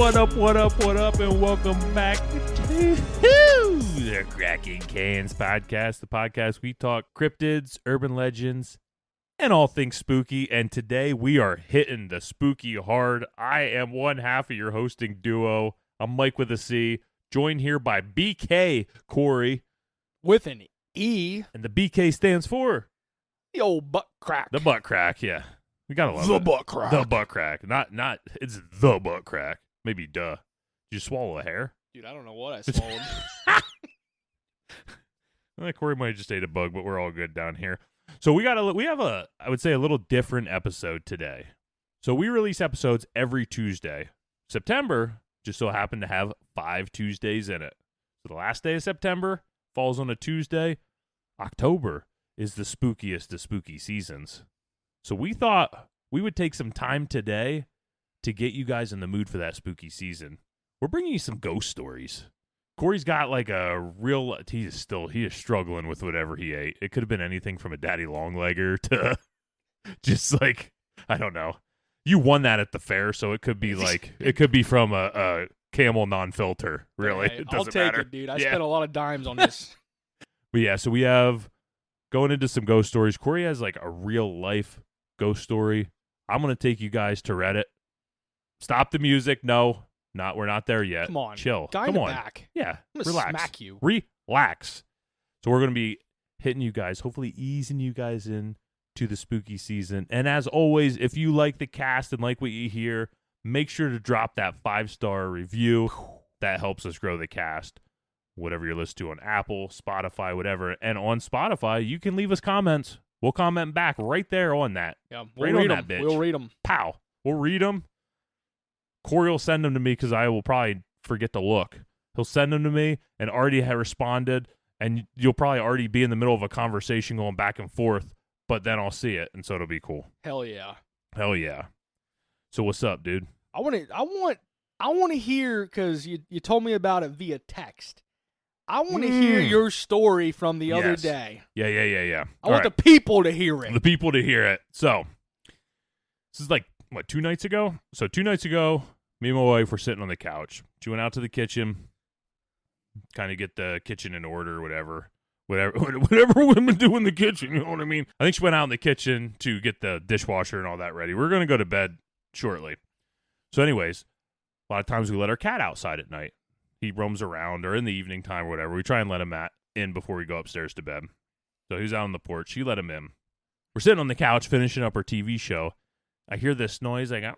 What up, and welcome back to the Kraken Cans Podcast, the podcast we talk cryptids, urban legends, and all things spooky. And today we are hitting the spooky hard. I am one half of your hosting duo. I'm Mike with a C, joined here by BK Corey. With an E. And the BK stands for? The old butt crack. The butt crack, yeah. We gotta love the it. Butt crack. The butt crack. Not, it's the butt crack. Maybe duh. Did you swallow a hair? Dude, I don't know what I swallowed. Corey might have just ate a bug, but we're all good down here. So we have a, I would say, a little different episode today. So we release episodes every Tuesday. September just so happened to have 5 Tuesdays in it. So the last day of September falls on a Tuesday. October is the spookiest of spooky seasons. So we thought we would take some time today to get you guys in the mood for that spooky season. We're bringing you some ghost stories. Corey's got like a real, he is struggling with whatever he ate. It could have been anything from a daddy longlegger to just like, I don't know. You won that at the fair, so it could be like, it could be from a Camel non-filter, really. Hey, it I'll doesn't take matter. it, dude. I spent a lot of dimes on this. But yeah, so we have, going into some ghost stories, Corey has like a real life ghost story. I'm going to take you guys to Reddit. Stop the music. No, we're not there yet. Come on. Chill. Guy Come in the on. back. Yeah, I'm going to relax. smack you. Relax. So we're going to be hitting you guys, hopefully easing you guys in to the spooky season. And as always, if you like the cast and like what you hear, make sure to drop that 5-star review. That helps us grow the cast. Whatever you're listening to on Apple, Spotify, whatever. And on Spotify, you can leave us comments. We'll comment back right there on that. Yeah, Right we'll on read that them. bitch. We'll read them. Pow. We'll read them. Corey will send them to me because I will probably forget to look. He'll send them to me and already have responded, and you'll probably already be in the middle of a conversation going back and forth, but then I'll see it, and so it'll be cool. Hell yeah. Hell yeah. So what's up, dude? I want to hear, because you told me about it via text. I want to hear your story from the other day. Yeah. I want the people to hear it. The people to hear it. So, this is like, 2 nights ago? So 2 nights ago, me and my wife were sitting on the couch. She went out to the kitchen, kind of get the kitchen in order, whatever women do in the kitchen, you know what I mean? I think she went out in the kitchen to get the dishwasher and all that ready. We're going to go to bed shortly. So anyways, a lot of times we let our cat outside at night. He roams around, or in the evening time or whatever. We try and let him in before we go upstairs to bed. So he's out on the porch. She let him in. We're sitting on the couch finishing up our TV show. I hear this noise. I go,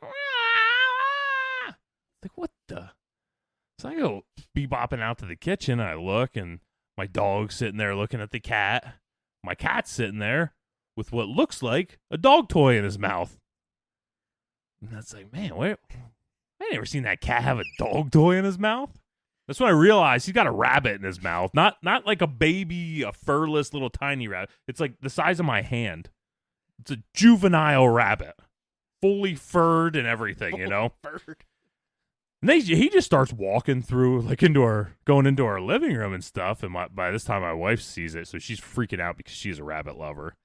like, what the? So I go bebopping out to the kitchen. And I look, and my dog's sitting there looking at the cat. My cat's sitting there with what looks like a dog toy in his mouth. And that's like, man, I ain't never seen that cat have a dog toy in his mouth. That's when I realized he's got a rabbit in his mouth. Not like a baby, a furless little tiny rabbit. It's like the size of my hand. It's a juvenile rabbit. Fully furred and everything, you know? Furred. And he just starts walking through, like going into our living room and stuff. And by this time, my wife sees it, so she's freaking out because she's a rabbit lover.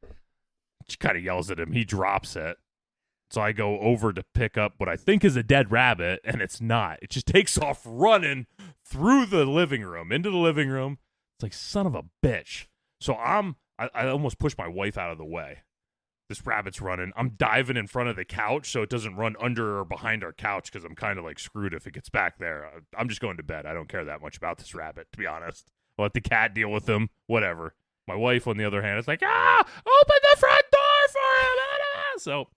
She kind of yells at him. He drops it. So I go over to pick up what I think is a dead rabbit, and it's not. It just takes off running through the living room, into the living room. It's like, son of a bitch. So I almost pushed my wife out of the way. This rabbit's running. I'm diving in front of the couch so it doesn't run under or behind our couch because I'm kind of like screwed if it gets back there. I'm just going to bed. I don't care that much about this rabbit, to be honest. I'll let the cat deal with him, whatever. My wife, on the other hand, is like, open the front door for him. So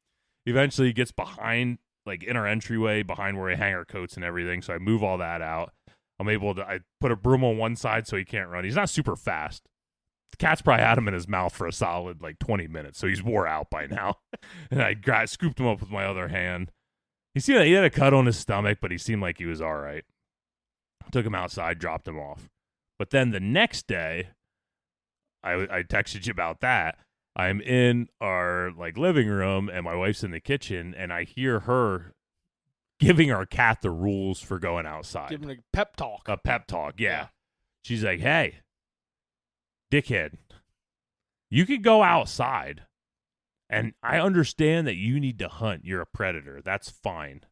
eventually he gets behind, like in our entryway, behind where we hang our coats and everything. So I move all that out. I put a broom on one side so he can't run. He's not super fast. The cat's probably had him in his mouth for a solid like 20 minutes, so he's wore out by now. And I scooped him up with my other hand. He had a cut on his stomach, but he seemed like he was all right. Took him outside, dropped him off. But then the next day, I texted you about that. I'm in our like living room, and my wife's in the kitchen, and I hear her giving our cat the rules for going outside. Giving a pep talk. A pep talk, yeah. She's like, hey, dickhead, you could go outside, and I understand that you need to hunt. You're a predator. That's fine.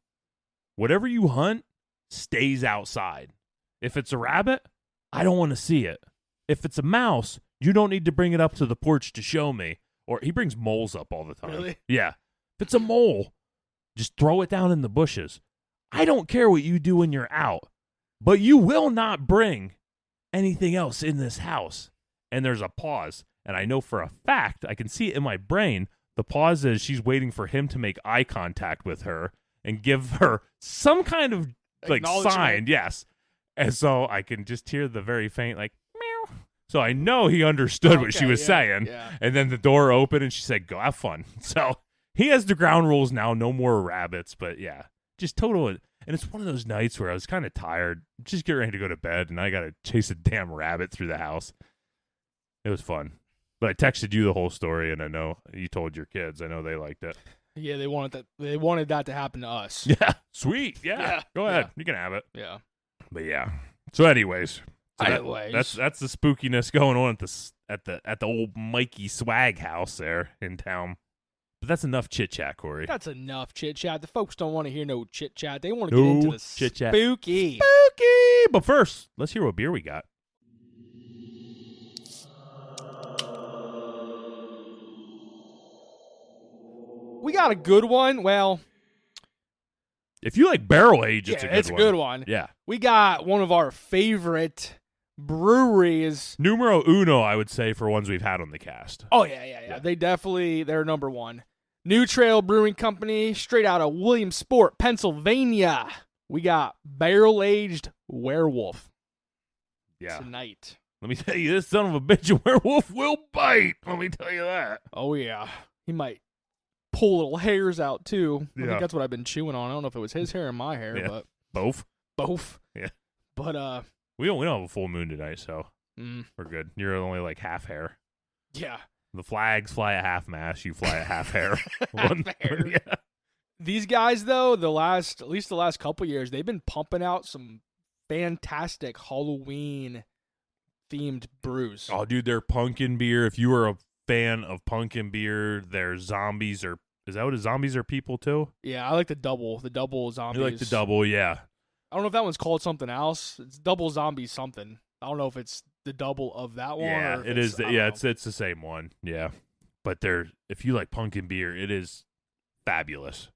Whatever you hunt, stays outside. If it's a rabbit, I don't want to see it. If it's a mouse, you don't need to bring it up to the porch to show me. Or he brings moles up all the time. Really? Yeah. If it's a mole, just throw it down in the bushes. I don't care what you do when you're out, but you will not bring anything else in this house. And there's a pause. And I know for a fact, I can see it in my brain, the pause is she's waiting for him to make eye contact with her and give her some kind of like sign. Yes. And so I can just hear the very faint like, meow. So I know he understood what she was saying. Yeah. And then the door opened and she said, go have fun. So he has the ground rules now. No more rabbits. But yeah, just total. And it's one of those nights where I was kind of tired, just getting ready to go to bed, and I got to chase a damn rabbit through the house. It was fun. But I texted you the whole story, and I know you told your kids. I know they liked it. Yeah, they wanted that. They wanted that to happen to us. Yeah, sweet. Yeah, go ahead. You can have it. Yeah. But yeah. So, anyways, that's the spookiness going on at the old Mikey Swag house there in town. But that's enough chit chat, Corey. That's enough chit chat. The folks don't want to hear no chit chat. They want to get into the chit-chat. Spooky. But first, let's hear what beer we got. We got a good one. Well, if you like barrel age, it's a good one. Yeah. We got one of our favorite breweries. Numero uno, I would say, for ones we've had on the cast. Oh, yeah. They're number one. New Trail Brewing Company, straight out of Williamsport, Pennsylvania. We got barrel-aged werewolf. Yeah. Tonight. Let me tell you, this son of a bitch, a werewolf will bite. Let me tell you that. Oh, yeah. He might pull little hairs out, too. I think that's what I've been chewing on. I don't know if it was his hair or my hair, but... Both? Yeah. But, We don't have a full moon tonight, so we're good. You're only like half hair. Yeah. The flags fly at half mast. You fly at half hair. Hair. Yeah. These guys, though, at least the last couple years, they've been pumping out some fantastic Halloween-themed brews. Oh, dude, their pumpkin beer. If you are a fan of pumpkin beer, their zombies are... Is that what zombies are people, too? Yeah, I like the double zombies. You like the double, yeah. I don't know if that one's called something else. It's double zombie something. I don't know if it's the double of that one. Yeah, or it is. It's the same one. Yeah, but if you like pumpkin beer, it is fabulous,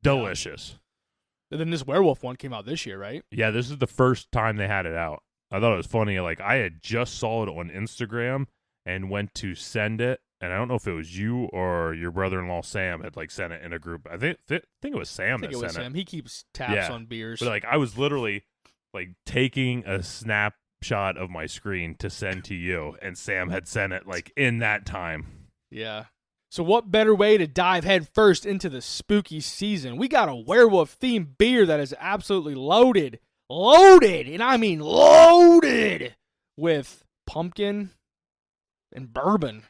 delicious. And then this werewolf one came out this year, right? Yeah, this is the first time they had it out. I thought it was funny. Like I had just saw it on Instagram and went to send it, and I don't know if it was you or your brother-in-law Sam had like sent it in a group. I think it was Sam. I think it was Sam. He keeps tabs on beers. But like I was literally like taking a snapshot of my screen to send to you, and Sam had sent it like in that time. Yeah. So what better way to dive head first into the spooky season? We got a werewolf-themed beer that is absolutely loaded, and I mean loaded with pumpkin and bourbon.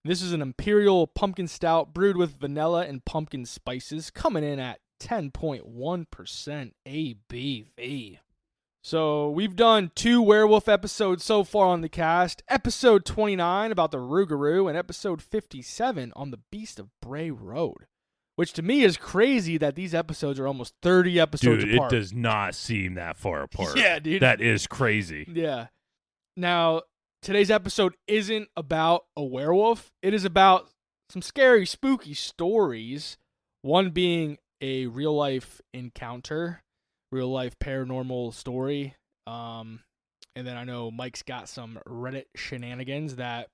This is an Imperial Pumpkin Stout brewed with vanilla and pumpkin spices, coming in at 10.1% ABV. So we've done 2 werewolf episodes so far on the cast. Episode 29 about the Rougarou and episode 57 on the Beast of Bray Road. Which to me is crazy that these episodes are almost 30 episodes apart. Dude, it does not seem that far apart. Yeah, dude. That is crazy. Yeah. Now, today's episode isn't about a werewolf. It is about some scary, spooky stories. One being a real-life encounter, real-life paranormal story. And then I know Mike's got some Reddit shenanigans that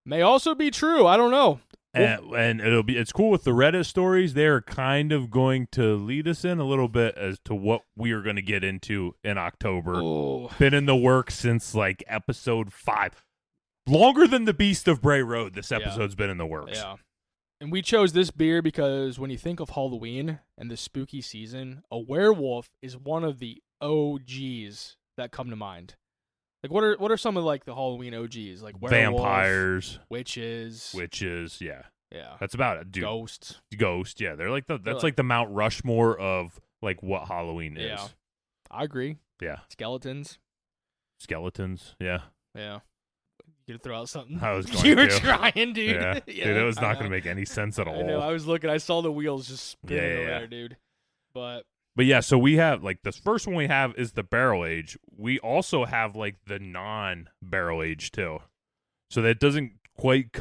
may also be true. I don't know. And it's cool with the Reddit stories. They're kind of going to lead us in a little bit as to what we are going to get into in October. Oh. Been in the works since like episode 5. Longer than the Beast of Bray Road, this episode's been in the works. Yeah. And we chose this beer because when you think of Halloween and the spooky season, a werewolf is one of the OGs that come to mind. Like what are some of like the Halloween OGs? Like werewolf, vampires, witches, yeah. Yeah. That's about it, dude. Ghost, yeah. They're like the Mount Rushmore of like what Halloween is. Yeah. I agree. Yeah. Skeletons, yeah. Yeah. You gonna throw out something? I was going You were to. trying, dude. Yeah. Yeah, Dude, it was not going to make any sense at all. I know. I was looking. I saw the wheels just spinning over Yeah. there, dude. But But yeah, so we have like this first one we have is the barrel age. We also have like the non-barrel age too. So that doesn't quite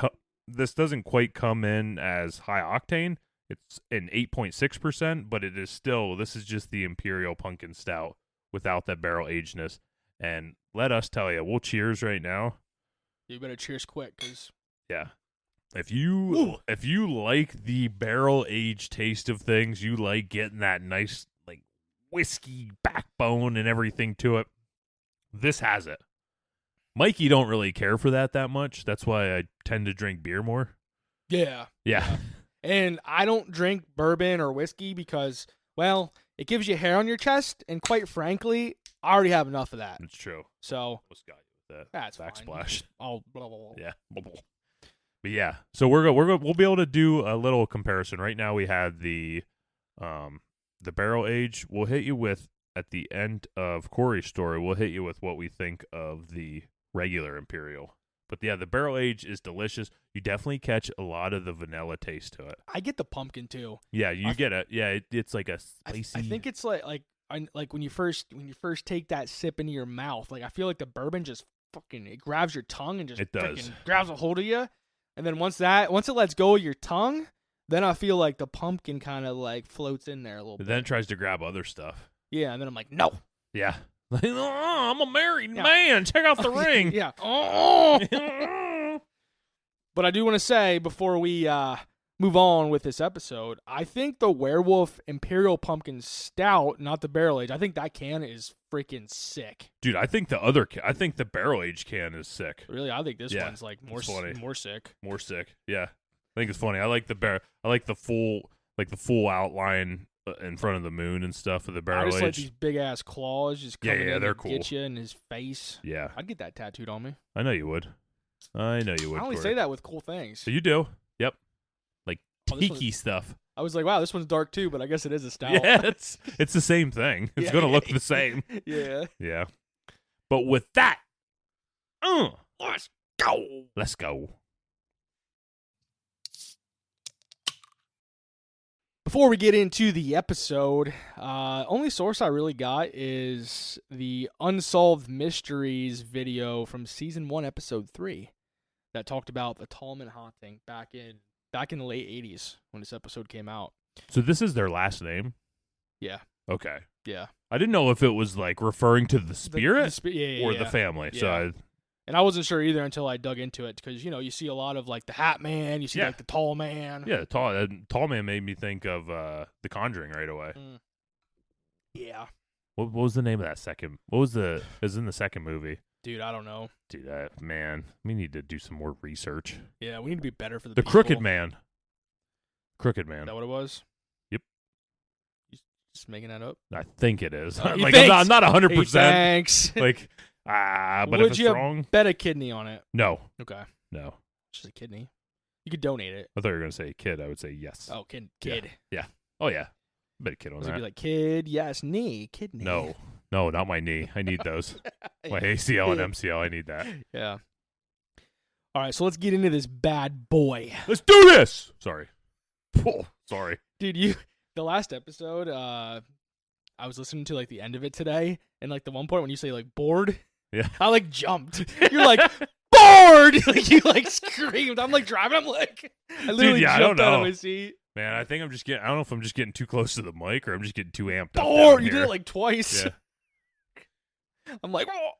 this doesn't quite come in as high octane. It's an 8.6%, but it is still, this is just the Imperial Pumpkin Stout without that barrel agedness. And let us tell you, we'll cheers right now. You better cheers quick, cause yeah, if you like the barrel aged taste of things, you like getting that nice like whiskey backbone and everything to it. This has it. Mikey don't really care for that much. That's why I tend to drink beer more. Yeah. And I don't drink bourbon or whiskey because, well, it gives you hair on your chest, and quite frankly, I already have enough of that. It's true. So What's got you with that? That's backsplash. Oh, blah, blah, blah. Yeah. But yeah, so we'll be able to do a little comparison. Right now we had the barrel age. We'll hit you with at the end of Corey's story. We'll hit you with what we think of the regular Imperial. But yeah, the barrel age is delicious. You definitely catch a lot of the vanilla taste to it. I get the pumpkin too. Yeah, you get it. Yeah, it's like a spicy. I think it's like when you first take that sip into your mouth. Like I feel like the bourbon just fucking it grabs your tongue and just grabs a hold of you. And then once it lets go of your tongue, then I feel like the pumpkin kind of like floats in there a little bit. Then it tries to grab other stuff. Yeah, and then I'm like, no. Yeah. Oh, I'm a married man. Check out the ring. Yeah. Oh. But I do want to say before we move on with this episode, I think the Werewolf Imperial Pumpkin Stout, not the barrel age, I think that can is freaking sick. Dude, I think the barrel age can is sick. Really, I think this one's like more sick. More sick. Yeah, I think it's funny. I like the full outline in front of the moon and stuff of the barrel age. I just like these big ass claws just coming in they're and cool. Get you in his face. Yeah, I'd get that tattooed on me. I know you would. I only Corey. Say that with cool things. So you do. Yep. Like tiki stuff. I was like, wow, this one's dark too, but I guess it is a stout. Yeah, it's the same thing. It's gonna look the same. Yeah. Yeah. But with that, let's go. Let's go. Before we get into the episode, only source I really got is the Unsolved Mysteries video from season 1, episode 3, that talked about the Tallman haunting back in the late 80s when this episode came out. So this is their last name? Yeah. Okay. Yeah. I didn't know if it was like referring to the spirit or the family. Yeah. So and I wasn't sure either until I dug into it because, you see a lot of like the Hat Man, you see like the Tall Man. Yeah, the tall man made me think of The Conjuring right away. Yeah. What was the name of that second? It was in the second movie. Dude, I don't know. Dude, man, we need to do some more research. Yeah, we need to be better for the people. Crooked Man. Crooked Man. Is that what it was? Yep. You just making that up? I think it is. Like, I'm not 100%. Thanks. Like, but would if it's you wrong, bet a kidney on it? No. Okay. No. Just a kidney. You could donate it. I thought you were gonna say kid. I would say yes. Oh, kid. Yeah. Oh yeah. Bet a kid on that. Be like kid, yes, knee, kidney. No, not my knee. I need those. My ACL and MCL. I need that. Yeah. All right, so let's get into this bad boy. Let's do this. Sorry. Oh, sorry. Dude, the last episode, I was listening to like the end of it today, and like the one point when you say like bored, yeah, I like jumped. You're like bored. Like you like screamed. I'm like driving. I'm like, I literally jumped out of my seat. Man, I think I don't know if I'm just getting too close to the mic or I'm just getting too amped up. Bored. You did it like twice. Yeah. I'm like, oh.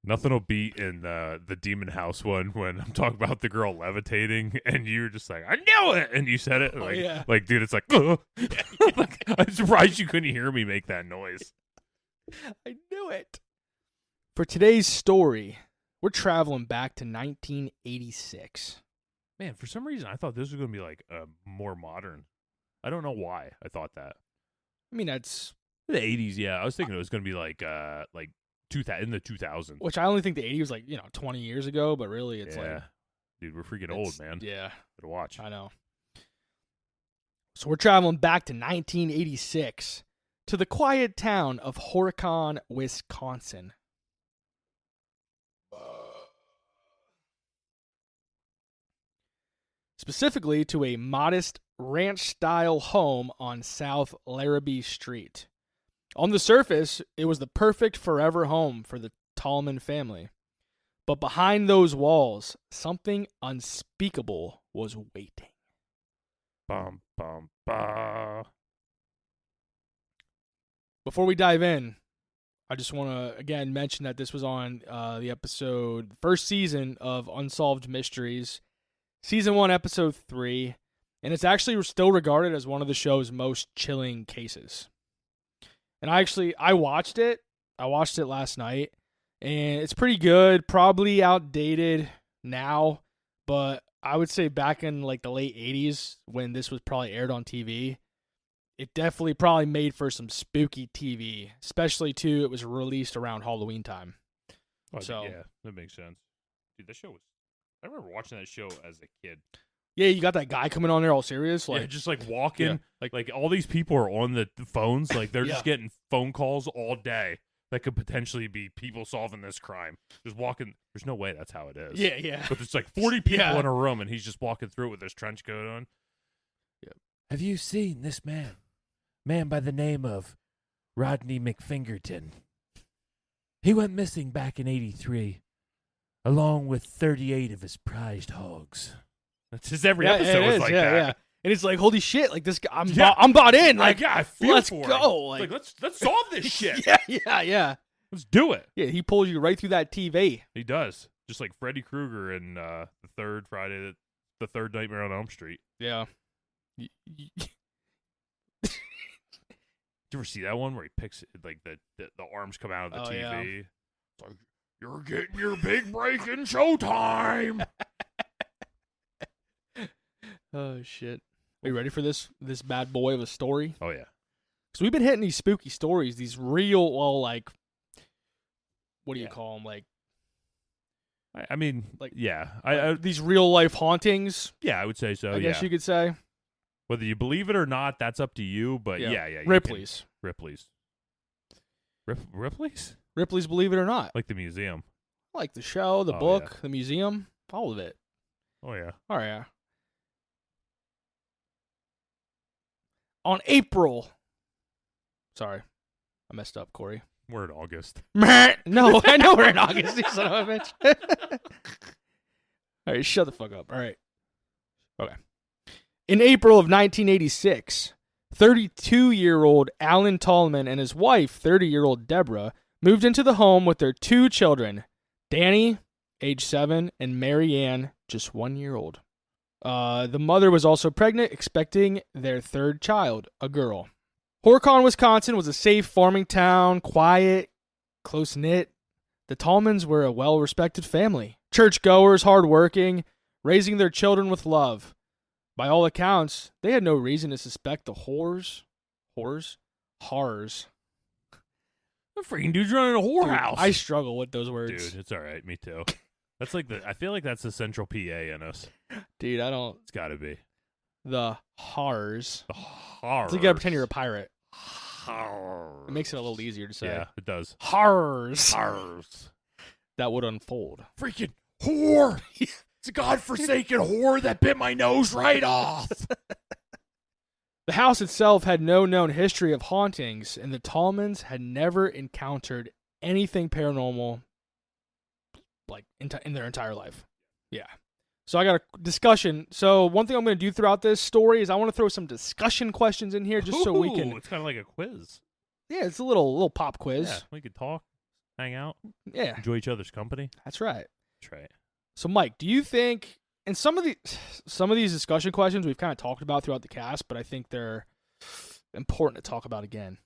Nothing will beat in the Demon House one when I'm talking about the girl levitating and you're just like, I knew it, and you said it. Like, dude, it's like, like, I'm surprised you couldn't hear me make that noise. I knew it. For today's story, we're traveling back to 1986. Man, for some reason, I thought this was going to be like more modern. I don't know why I thought that. I mean, that's the 80s. Yeah, I was thinking it was going to be like in the 2000s. Which I only think the 80s was like 20 years ago, but really it's like, dude, we're freaking old, man. Yeah, better watch. I know. So we're traveling back to 1986 to the quiet town of Horicon, Wisconsin. specifically to a modest ranch-style home on South Larrabee Street. On the surface, it was the perfect forever home for the Tallman family. But behind those walls, something unspeakable was waiting. Bum, bum, ba. Before we dive in, I just want to, again, mention that this was on the first season of Unsolved Mysteries, Season 1, Episode 3, and it's actually still regarded as one of the show's most chilling cases. And I watched it. I watched it last night, and it's pretty good, probably outdated now, but I would say back in like the late 80s when this was probably aired on TV, it definitely probably made for some spooky TV, especially too it was released around Halloween time. Oh, So yeah, that makes sense. Dude, that show was. I remember watching that show as a kid. yeah, you got that guy coming on there all serious, like Yeah, just like walking, yeah, like all these people are on the phones, like they're Yeah. just getting phone calls all day that could potentially be people solving this crime. Just walking. There's no way that's how it is. yeah. But there's like 40 people Yeah. in a room, and he's just walking through it with his trench coat on. Yep. Have you seen this man? Man by the name of Rodney McFingerton. He went missing back in '83, along with 38 of his prized hogs. That's just every episode it was is, like yeah, that. yeah. And it's like, holy shit, like this guy, I'm Yeah. bought in, like yeah, I feel let's for him. go, It's like, let's solve this shit. yeah. Let's do it. Yeah, he pulls you right through that TV. He does, just like Freddy Krueger in the third Nightmare on Elm Street. Yeah. Did you ever see that one where he picks like the arms come out of the Oh, TV? yeah. It's like, you're getting your big break in showtime. Oh shit. Are you ready for this bad boy of a story? Oh yeah. So we've been hitting these spooky stories, these real, well, like, what do you Yeah. call them? Like I mean, Like- yeah, I these real life hauntings, yeah, I would say so. I guess yeah. you could say. Whether you believe it or not, that's up to you. But yeah, you Ripley's. can- Ripley's, Ripley's Believe It or Not. like the museum. Like the show, the Oh, book, yeah. the museum, all of it. Oh yeah. Oh, yeah. On April. Sorry. I messed up, Corey. We're in August. No, I know we're in August, you son of a bitch. All right, shut the fuck up. All right. Okay. In April of 1986, 32-year-old Alan Tallman and his wife, 30-year-old Deborah, moved into the home with their two children, Danny, age 7, and Mary Ann, just 1 year old. The mother was also pregnant, expecting their third child, a girl. Horicon, Wisconsin was a safe farming town, quiet, close-knit. The Tallmans were a well-respected family, churchgoers, hardworking, raising their children with love. By all accounts, they had no reason to suspect the horrors. The freaking dude's running a whorehouse. I struggle with those words. Dude, it's all right. Me too. That's like I feel like that's the central PA in us. Dude, I don't. It's got to be The horrors. the horror. So you gotta pretend you're a pirate. Horrors. It makes it a little easier to say. Yeah, it does. Horrors. Horrors. That would unfold. Freaking whore. It's a godforsaken whore that bit my nose right off. The house itself had no known history of hauntings, and the Tallmans had never encountered anything paranormal like in their entire life. Yeah. So I got a discussion. So one thing I'm going to do throughout this story is I want to throw some discussion questions in here just so we can. It's kind of like a quiz. Yeah, it's a little pop quiz. Yeah, we could talk, hang out, Yeah, enjoy each other's company. that's right. That's right. So Mike, do you think? And some of these discussion questions we've kind of talked about throughout the cast, but I think they're important to talk about again.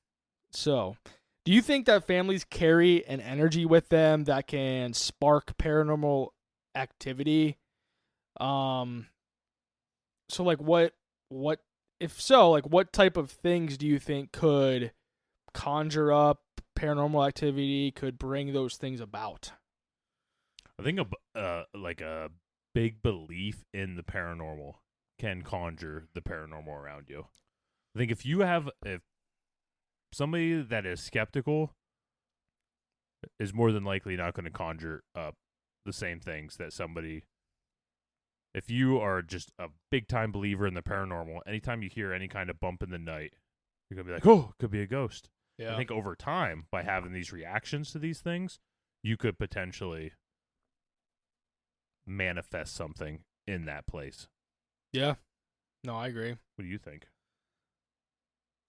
So, do you think that families carry an energy with them that can spark paranormal activity? So like what if so, like what type of things do you think could conjure up paranormal activity, could bring those things about? I think a big belief in the paranormal can conjure the paranormal around you. I think if somebody that is skeptical is more than likely not going to conjure up the same things that somebody if you are just a big time believer in the paranormal, anytime you hear any kind of bump in the night, you're gonna be like, oh, it could be a ghost. Yeah. I think over time, by having these reactions to these things, you could potentially manifest something in that place. Yeah. No, I agree. What do you think?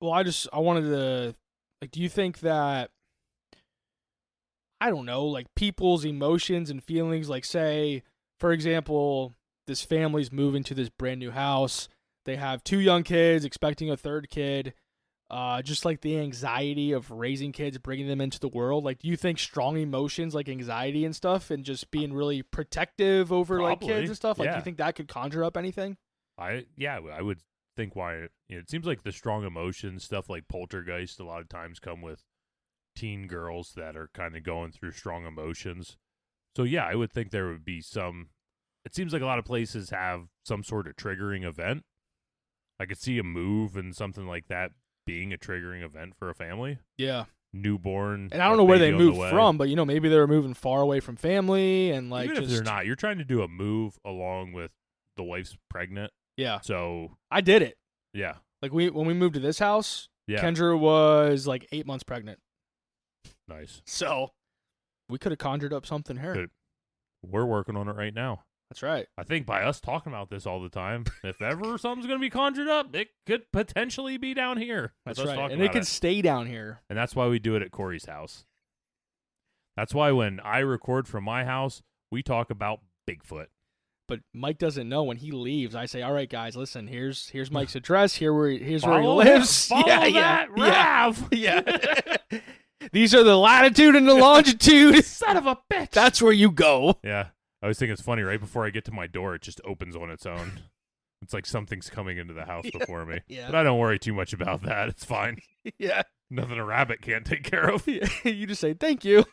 Well, I wanted to, like, do you think that, I don't know, like, people's emotions and feelings, like, say, for example, this family's moving to this brand new house. They have 2 young kids, expecting a 3rd kid. Just like the anxiety of raising kids, bringing them into the world. Like, do you think strong emotions like anxiety and stuff, and just being really protective over like kids and stuff, like, do you think that could conjure up anything? I would think why. It seems like the strong emotions stuff, like poltergeist, a lot of times come with teen girls that are kind of going through strong emotions. So yeah, I would think there would be some. It seems like a lot of places have some sort of triggering event. I could see a move and something like that being a triggering event for a family. Yeah. Newborn. And I don't know where they moved from, but, maybe they were moving far away from family and, like, even if they're not, you're trying to do a move along with the wife's pregnant. Yeah. So I did it. Yeah. Like, when we moved to this house, yeah. Kendra was like 8 months pregnant. Nice. So we could have conjured up something here. We're working on it right now. That's right. I think by us talking about this all the time, if ever something's going to be conjured up, it could potentially be down here. That's right. And it could stay down here. And that's why we do it at Corey's house. That's why when I record from my house, we talk about Bigfoot. But Mike doesn't know when he leaves. I say, all right, guys, listen, here's Mike's address. Here's where he lives. Follow that, Rav. Yeah. These are the latitude and the longitude. Son of a bitch. That's where you go. Yeah. I always think it's funny. Right before I get to my door, it just opens on its own. It's like something's coming into the house before me. Yeah. But I don't worry too much about that. It's fine. Yeah. Nothing a rabbit can't take care of. You just say, thank you.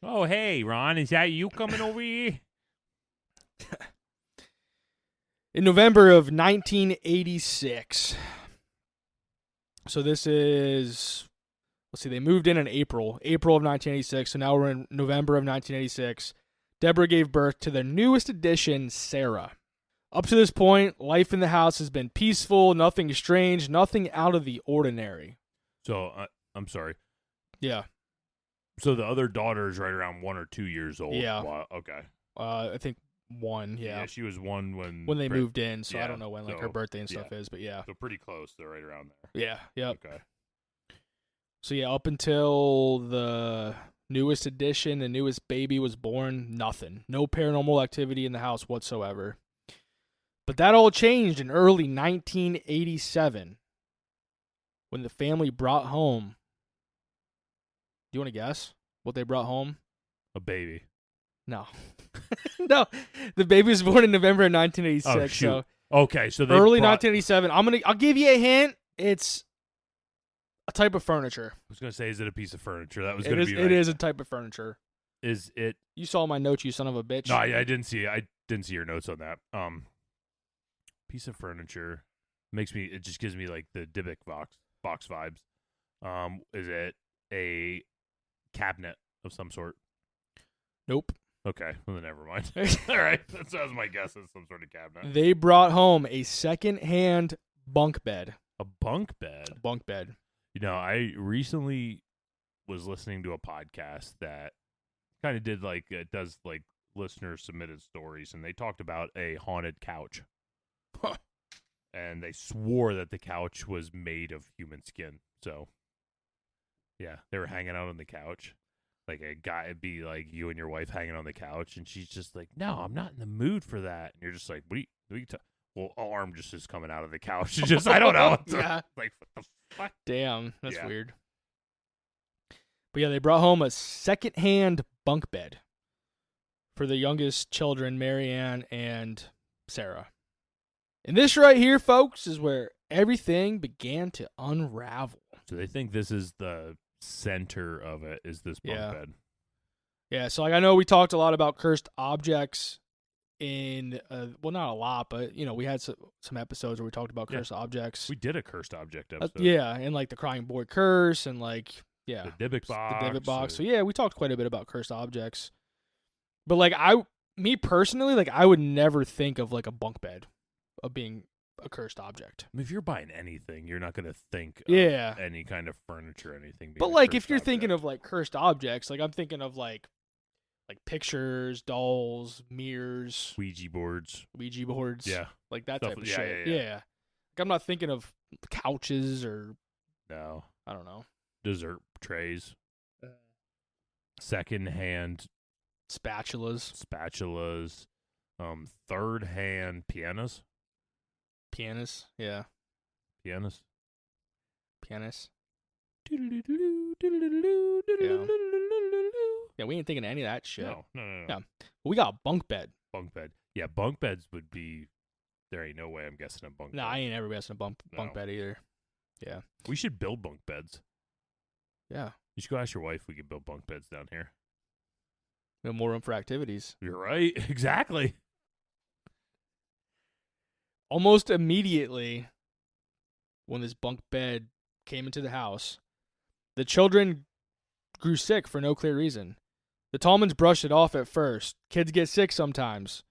Oh, hey, Ron, is that you coming over here? In November of 1986. So this is, let's see, they moved in April of 1986. So now we're in November of 1986. Deborah gave birth to their newest addition, Sarah. Up to this point, life in the house has been peaceful, nothing strange, nothing out of the ordinary. So, I'm sorry. Yeah. So the other daughter is right around 1 or 2 years old. Yeah. Wow, okay. I think 1, yeah. Yeah, she was 1 when they moved in, so yeah, I don't know when, like, her birthday and stuff is, but yeah. So pretty close. They're right around there. Yeah, yep. Okay. So yeah, up until the newest addition, the newest baby was born, nothing. No paranormal activity in the house whatsoever. But that all changed in early 1987 when the family brought home. Do you want to guess what they brought home? A baby. No. No. The baby was born in November of 1986. Oh, shoot. So okay, so they early brought, 1987. I'll give you a hint. It's a type of furniture. I was going to say, is it a piece of furniture? That was going to be It is a type of furniture. Is it? You saw my notes, you son of a bitch. No, I didn't see it. I didn't see your notes on that. Piece of furniture it just gives me like the Dybbuk box vibes. Is it a cabinet of some sort? Nope. Okay, well then never mind. All right, that was my guess. It's some sort of cabinet. They brought home a second-hand bunk bed. A bunk bed? A bunk bed. You know, I recently was listening to a podcast that kind of did like, it does like listener submitted stories, and they talked about a haunted couch. Huh. And they swore that the couch was made of human skin. So, yeah, they were hanging out on the couch. Like a guy, it'd be like you and your wife hanging on the couch, and she's just like, "No, I'm not in the mood for that." And you're just like, "What are you well, arm just is coming out of the couch. It's just, I don't know. Yeah. Like, what the fuck? Damn, that's weird. But yeah, they brought home a second-hand bunk bed for the youngest children, Marianne and Sarah. And this right here, folks, is where everything began to unravel. So they think this is the center of it, is this bunk bed. Yeah, so like I know we talked a lot about cursed objects in, well, not a lot, but, you know, we had some episodes where we talked about cursed objects. We did a cursed object episode. Yeah, and like the crying boy curse and like, yeah. The Dybbuk box. The Dybbuk box. So yeah, we talked quite a bit about cursed objects. But like I me personally, like, I would never think of like a bunk bed of being a cursed object. I mean, if you're buying anything, you're not going to think Yeah. of any kind of furniture or anything. Being But a like, cursed if you're thinking object. of like cursed objects, like I'm thinking of like pictures, dolls, mirrors, Ouija boards. Yeah. like that Stuff- type of yeah, shit. yeah. Like I'm not thinking of couches or No. I don't know, Dessert trays. Second-hand spatulas, third-hand pianos. pianists. Yeah, Pianos. pianists. Yeah. Yeah, we ain't thinking of any of that shit. No. Yeah. We got a bunk bed. Bunk bed. Yeah, bunk beds would be. There ain't no way I'm guessing a bunk bed. No, I ain't ever guessing a bunk No. bed either. Yeah. We should build bunk beds. Yeah. You should go ask your wife if we could build bunk beds down here. We have more room for activities. You're right. Exactly. Almost immediately, when this bunk bed came into the house, the children grew sick for no clear reason. The Tallmans brushed it off at first. Kids get sick sometimes.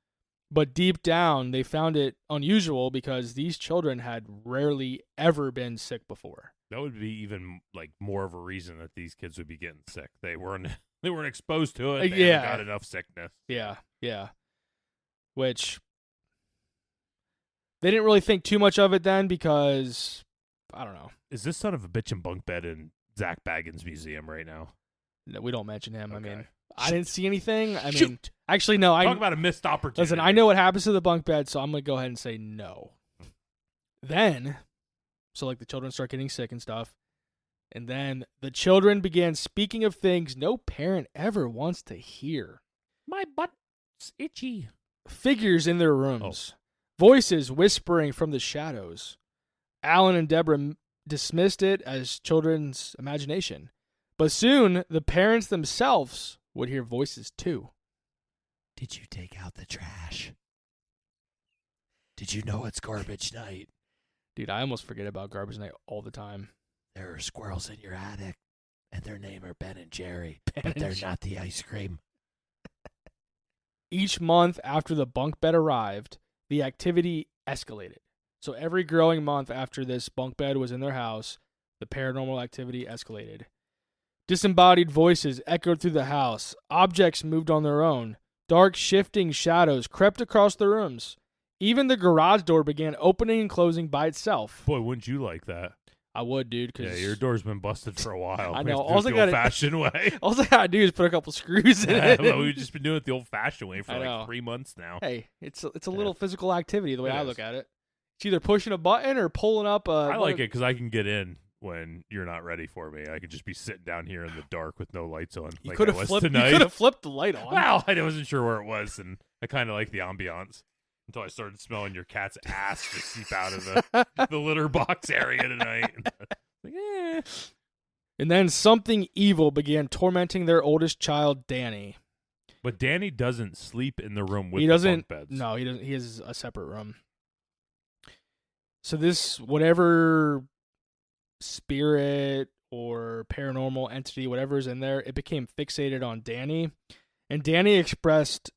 But deep down, they found it unusual because these children had rarely ever been sick before. That would be even like more of a reason that these kids would be getting sick. They weren't exposed to it. They Yeah. haven't got enough sickness. Yeah. Which they didn't really think too much of it then because, I don't know. Is this son of a bitch and bunk bed in Zach Baggins Museum right now? No, we don't mention him. Okay. I mean, I didn't see anything. I mean, Shoot. actually, no. Talk about a missed opportunity. Listen, I know what happens to the bunk bed, so I'm going to go ahead and say no. Then, so like the children start getting sick and stuff, and then the children began speaking of things no parent ever wants to hear. My butt's itchy. Figures in their rooms. Voices whispering from the shadows. Alan and Deborah dismissed it as children's imagination. But soon, the parents themselves would hear voices too. Did you take out the trash? Did you know it's garbage night? Dude, I almost forget about garbage night all the time. There are squirrels in your attic, and their name are Ben and Jerry, Ben but and they're Jerry. not the ice cream. Each month after the bunk bed arrived, the activity escalated. So every growing month after this bunk bed was in their house, the paranormal activity escalated. Disembodied voices echoed through the house. Objects moved on their own. Dark, shifting shadows crept across the rooms. Even the garage door began opening and closing by itself. Boy, wouldn't you like that? I would, dude. Yeah, Cause your door's been busted for a while. I We have know. to do it Also the gotta- old-fashioned way. all I gotta do is put a couple screws in Yeah, it. well, we've just been doing it the old-fashioned way for I know. like 3 months now. Hey, it's a little physical activity the way It I is. look at it. It's either pushing a button or pulling up a. I like it because I can get in when you're not ready for me. I could just be sitting down here in the dark with no lights on. You like could I have was flipped. You tonight. could have flipped the light on. Well, I wasn't sure where it was, and I kind of like the ambiance until I started smelling your cat's ass just seep out of the litter box area tonight. Like, eh. And then something evil began tormenting their oldest child, Danny. But Danny doesn't sleep in the room with He the doesn't. bunk beds. No, he doesn't. He has a separate room. So this whatever spirit or paranormal entity, whatever is in there, it became fixated on Danny, and Danny expressed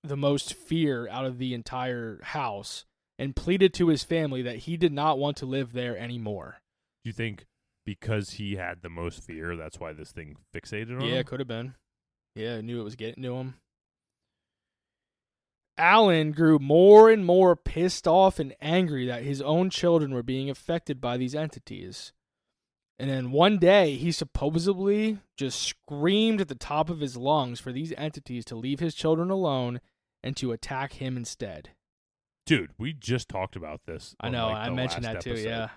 the most fear out of the entire house and pleaded to his family that he did not want to live there anymore. Do you think because he had the most fear, that's why this thing fixated on Yeah, him? it could have been. Yeah, I knew it was getting to him. Alan grew more and more pissed off and angry that his own children were being affected by these entities. And then one day, he supposedly just screamed at the top of his lungs for these entities to leave his children alone and to attack him instead. Dude, we just talked about this. I on, know, like, I the mentioned last that too, episode. yeah.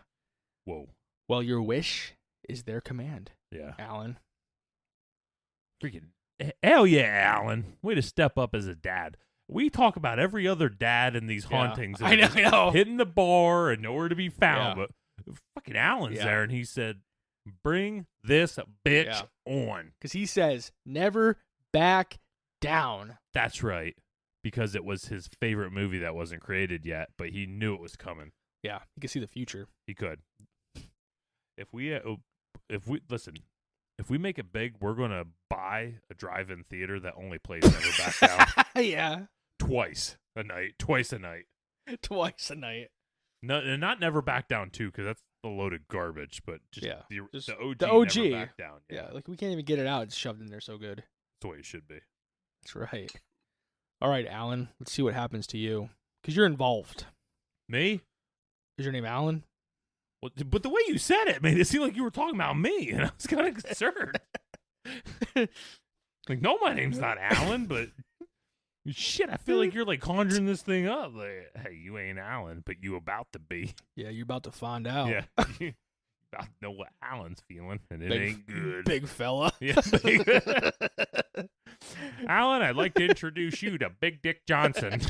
Whoa. Well, your wish is their command, Yeah. Alan. Freaking hell yeah, Alan. Way to step up as a dad. We talk about every other dad in these Yeah. hauntings. I know. Hitting the bar and nowhere to be found. Yeah. But fucking Alan's Yeah. there, and he said, bring this bitch Yeah. on. Because he says, never back down. That's right. Because it was his favorite movie that wasn't created yet, but he knew it was coming. Yeah, you can see the future. He could. If we listen, if we make it big, we're gonna buy a drive-in theater that only plays Never Back Down. Yeah. Twice a night. Twice a night. No, and not Never Back Down too, because that's a load of garbage. But just just the OG. the OG. Never Back Down. Yeah, like we can't even get it out. It's shoved in there so good. That's the way it should be. That's right. All right, Alan. Let's see what happens to you because you're involved. Me? Is your name Alan? Well, but the way you said it made it seem like you were talking about me, and I was kind of concerned. Like, no, my name's not Alan, but shit, I feel like you're like conjuring this thing up. Like, hey, you ain't Alan, but you about to be. Yeah, you're about to find out. Yeah, you about to know what Alan's feeling, and it ain't good. Big fella. Yeah, Alan, I'd like to introduce you to Big Dick Johnson.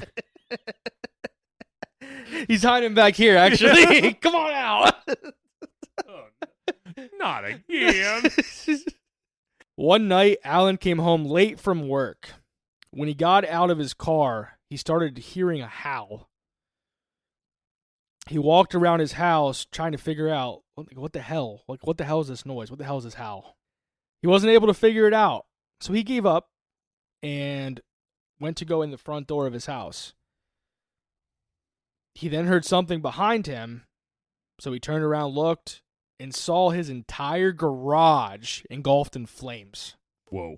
He's hiding back here, actually. Come on out. Oh, not again. One night, Alan came home late from work. When he got out of his car, he started hearing a howl. He walked around his house trying to figure out, what the hell? Like, what the hell is this noise? What the hell is this howl? He wasn't able to figure it out. So he gave up and went to go in the front door of his house. He then heard something behind him, so he turned around, looked, and saw his entire garage engulfed in flames. Whoa.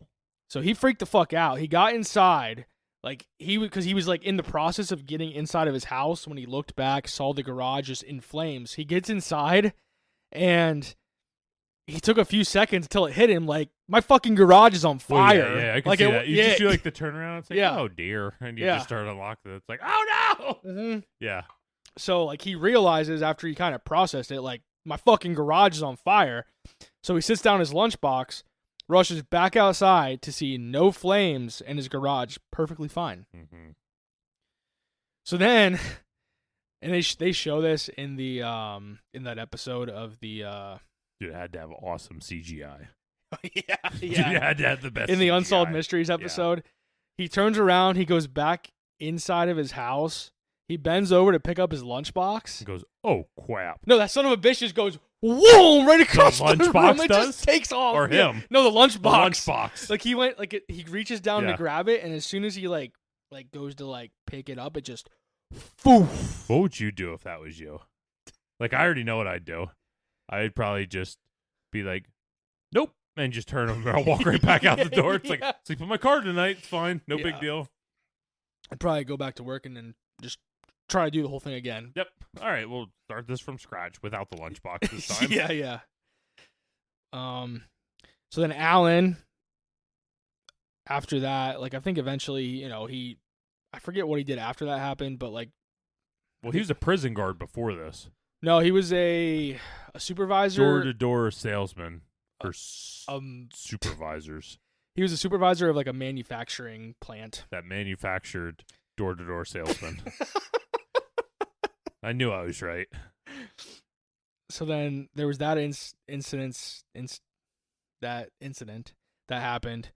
So he freaked the fuck out. He got inside, because he was like in the process of getting inside of his house when he looked back, saw the garage just in flames. He gets inside, and he took a few seconds until it hit him, like, my fucking garage is on fire. Well, yeah, I can see that. You just do like the turnaround. It's like, Yeah. oh dear, and you just start unlocking it. It's like, oh no. Mm-hmm. Yeah. So, like, he realizes after he kind of processed it, like, my fucking garage is on fire. So he sits down in his lunchbox, rushes back outside to see no flames and his garage perfectly fine. Mm-hmm. So then, and they show this in the in that episode of the Dude, it had to have awesome CGI. yeah. Dude, it had to have the best In the CGI. Unsolved Mysteries episode, he turns around, he goes back inside of his house, he bends over to pick up his lunchbox. He goes, oh crap. No, that son of a bitch just goes, whoa, right across the lunchbox room. It does? just takes off. Or him. No, the lunchbox. The lunchbox. Like, he went, like, he reaches down to Yeah. grab it, and as soon as he, like goes to, like, pick it up, it just, poof. What would you do if that was you? Like, I already know what I'd do. I'd probably just be like, nope, and just turn over. I'll walk right back out the door. It's like, sleep in my car tonight. It's fine. No big deal. I'd probably go back to work and then just try to do the whole thing again. Yep. All right, we'll start this from scratch without the lunchbox this time. Yeah. So then Alan, after that, like, I think eventually, I forget what he did after that happened, but, like, Well, he was a prison guard before this. no, he was a supervisor. Door-to-door salesman for supervisors He was a supervisor of, like, a manufacturing plant. that manufactured door-to-door salesmen. I knew I was right. So then there was that incident that happened.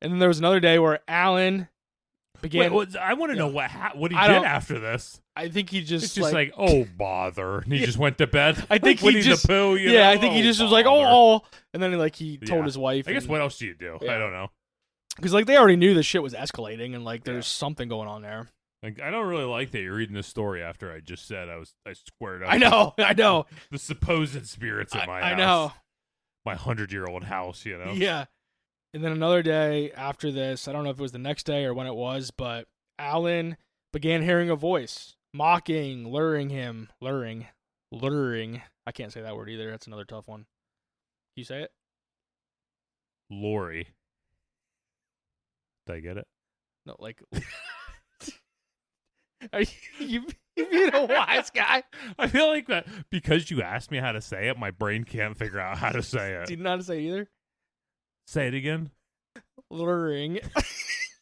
And then there was another day where Alan began. Wait, I want to know what he I did don't- after this. I think he just It's just like, oh, bother. And he just went to bed. I think like he Winnie just the Pooh, you know? I think he just was like, bother. oh, and then he told Yeah. his wife. I guess what else do you do? Yeah. I don't know. Because, like, they already knew this shit was escalating and, like, there's Yeah. something going on there. Like, I don't really like that you're reading this story after I just said I squared up. I know. The supposed spirits in my house. I know. My 100-year-old house, you know? Yeah. And then another day after this, I don't know if it was the next day or when it was, but Alan began hearing a voice, mocking, luring him. I can't say that word either. That's another tough one. Can you say it? Lori. Did I get it? No, like... Are you being a wise guy? I feel like that because you asked me how to say it, my brain can't figure out how to say it. Do you know how to say it either? Say it again. Luring.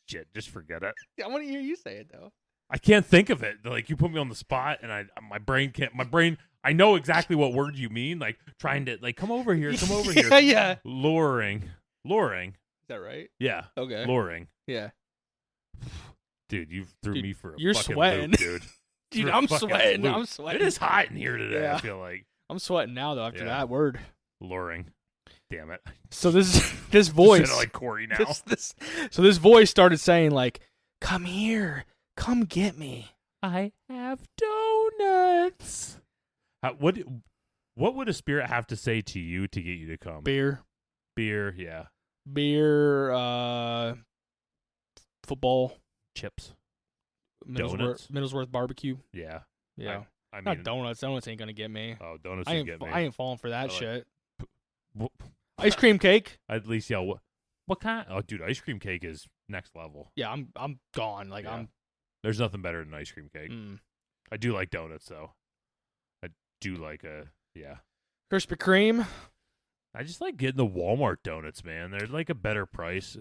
Shit, just forget it. I want to hear you say it, though. I can't think of it. Like, you put me on the spot, and my brain can't. My brain. I know exactly what word you mean. Like, trying to come over here, come over here. Yeah. Luring. Is that right? Yeah. Okay. Luring. Yeah. Dude, you threw me for a you're fucking sweating. loop, dude. Dude, For a I'm fucking sweating. loop. I'm sweating. It is hot in here today. Yeah. I feel like I'm sweating now, though, after Yeah. that word. luring. Damn it. So this voice, Sounded like Corey now. So this voice started saying like, "Come here, come get me. I have donuts." What would a spirit have to say to you to get you to come? Beer, Yeah. beer, football, Chips. Middlesworth barbecue. Yeah. Yeah, I mean, not donuts. Donuts ain't gonna get me. Oh, donuts I would ain't, get me. I ain't falling for that I like- shit. Wh- Ice cream cake. I'd at least yell, what kind? Oh, dude, ice cream cake is next level. Yeah, I'm gone. Like Yeah. There's nothing better than ice cream cake. I do like donuts, though. I do like Krispy Kreme. I just like getting the Walmart donuts, man. They're like a better price.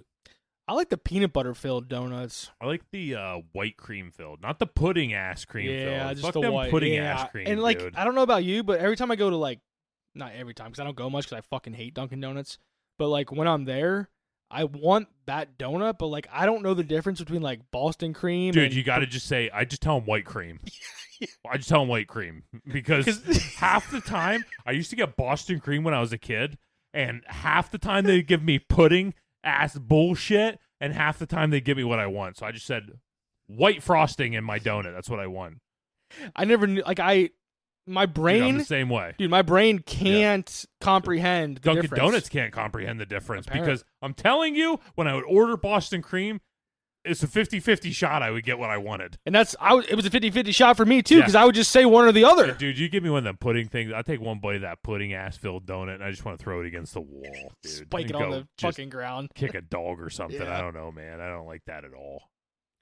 I like the peanut butter filled donuts. I like the white cream filled, not the pudding ass cream filled. Yeah, just Fuck the them white pudding yeah. ass cream, And like, dude. I don't know about you, but every time I go to like, not every time because I don't go much because I fucking hate Dunkin' Donuts. But like when I'm there, I want that donut, but like I don't know the difference between like Boston cream. Dude, and you got to just say, I just tell them white cream. I just tell them white cream because half the time I used to get Boston cream when I was a kid, and half the time they give me pudding ass bullshit, and half the time they give me what I want. So I just said white frosting in my donut. That's what I want. I never knew. Like my Dude, I'm brain, the same way. dude, my brain can't comprehend the Dunkin' difference. Donuts can't comprehend the difference Apparently. because I'm telling you, when I would order Boston cream, it's a 50-50 shot I would get what I wanted. And it was a 50-50 shot for me too, Yeah. because I would just say one or the other. Dude, you give me one of them pudding things. I'll take one bite of that pudding ass filled donut, and I just want to throw it against the wall, dude. Spike it And on go the just fucking ground. kick a dog or something. Yeah. I don't know, man. I don't like that at all.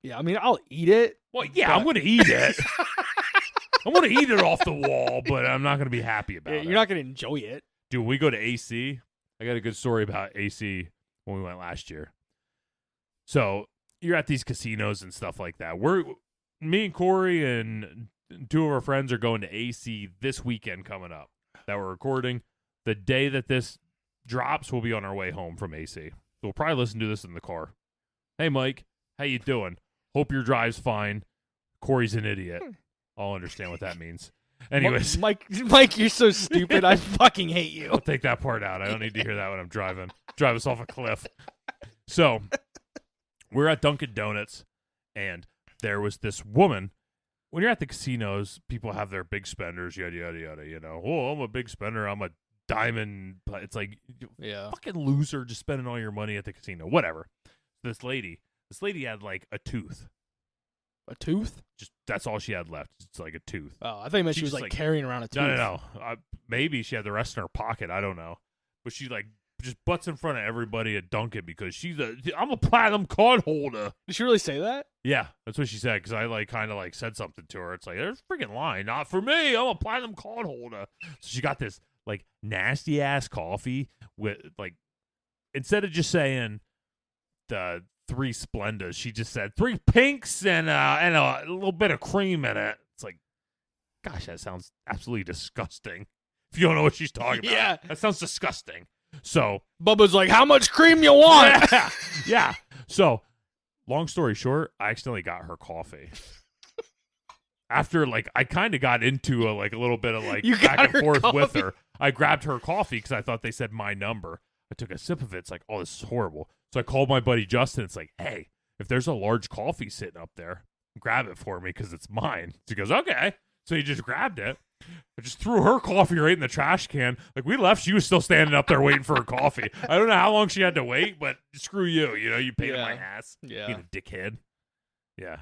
Yeah, I mean, I'll eat it. Well, yeah, I'm going to eat it. I'm going to eat it off the wall, but I'm not going to be happy about it. You're not going to enjoy it. Dude, when we go to AC, I got a good story about AC when we went last year. So you're at these casinos and stuff like that. Me and Corey and two of our friends are going to AC this weekend coming up that we're recording. The day that this drops, we'll be on our way home from AC. So we'll probably listen to this in the car. Hey, Mike, how you doing? Hope your drive's fine. Corey's an idiot. I'll understand what that means. Anyways. Mike, you're so stupid. I fucking hate you. I'll take that part out. I don't need to hear that when I'm driving. Drive us off a cliff. So we're at Dunkin' Donuts, and there was this woman. When you're at the casinos, people have their big spenders, yada, yada, yada, you know. Oh, I'm a big spender. I'm a diamond. It's like, Yeah. fucking loser just spending all your money at the casino. Whatever. This lady had like a tooth. A tooth? Just that's all she had left. It's like a tooth. Oh, I thought you meant She she was just, like like- carrying around a tooth. No. Maybe she had the rest in her pocket. I don't know. But she like just butts in front of everybody at Dunkin' because I'm a platinum card holder. Did she really say that? Yeah, that's what she said. Because I like kind of like said something to her. It's like there's a freaking line. Not for me. I'm a platinum card holder. So she got this like nasty ass coffee with like instead of just saying the 3 Splendas, she just said 3 pinks and a little bit of cream in it. It's like, gosh, that sounds absolutely disgusting. If you don't know what she's talking about, Yeah. that sounds disgusting. So Bubba's like, how much cream you want? yeah. So, long story short, I accidentally got her coffee. After like I kind of got into a little bit of like You back got and her forth with coffee? her. I grabbed her coffee because I thought they said my number. I took a sip of it. It's like, oh, this is horrible. So I called my buddy Justin. It's like, hey, if there's a large coffee sitting up there, grab it for me because it's mine. So he goes, okay. So he just grabbed it. I just threw her coffee right in the trash can. Like we left, she was still standing up there waiting for her coffee. I don't know how long she had to wait, but screw you. You know, you paid in my ass. Yeah. You dickhead. Yeah.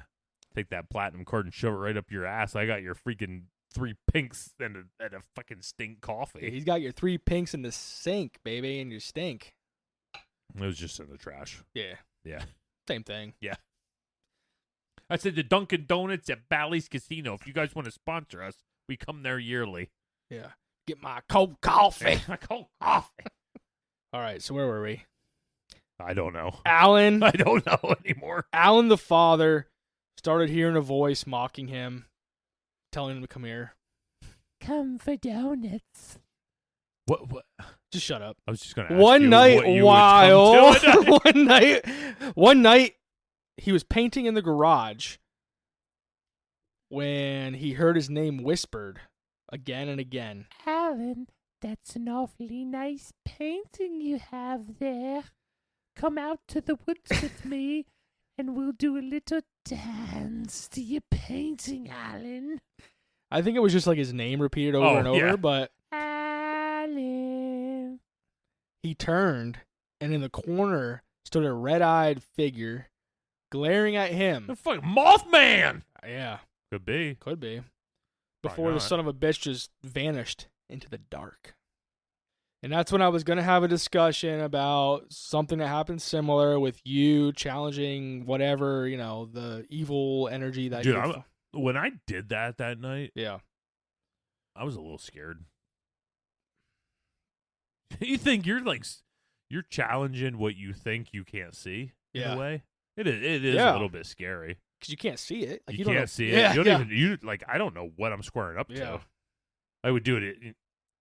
Take that platinum card and shove it right up your ass. I got your freaking 3 pinks and a fucking stink coffee. He's got your 3 pinks in the sink, baby, and your stink. It was just in the trash. Yeah. Yeah. Same thing. I said the Dunkin' Donuts at Bally's Casino. If you guys want to sponsor us, we come there yearly. Yeah. Get my cold coffee. My cold coffee. All right, so where were we? I don't know. Alan. I don't know anymore. Alan the father started hearing a voice mocking him, telling him to come here. Come for donuts. What? Just shut up. I was just going to ask One you night what you while would come to. one night he was painting in the garage when he heard his name whispered again and again. Alan, That's an awfully nice painting you have there. Come out to the woods with me, and we'll do a little dance to your painting, Alan. I think it was just like his name repeated over and over, yeah. but Alan. he turned, and in the corner stood a red-eyed figure glaring at him. The fucking Mothman! Yeah, Could be. could be. Probably Before the not. son of a bitch just vanished into the dark. And that's when I was going to have a discussion about something that happened similar with you challenging whatever, the evil energy that Dude, you... when I did that night, Yeah. I was a little scared. You think you're challenging what you think you can't see in Yeah. a way? It is Yeah. a little bit scary. Because you can't see it. Like, You don't can't know. see it. Yeah, You yeah. don't even I don't know what I'm squaring up Yeah. to. I would do it.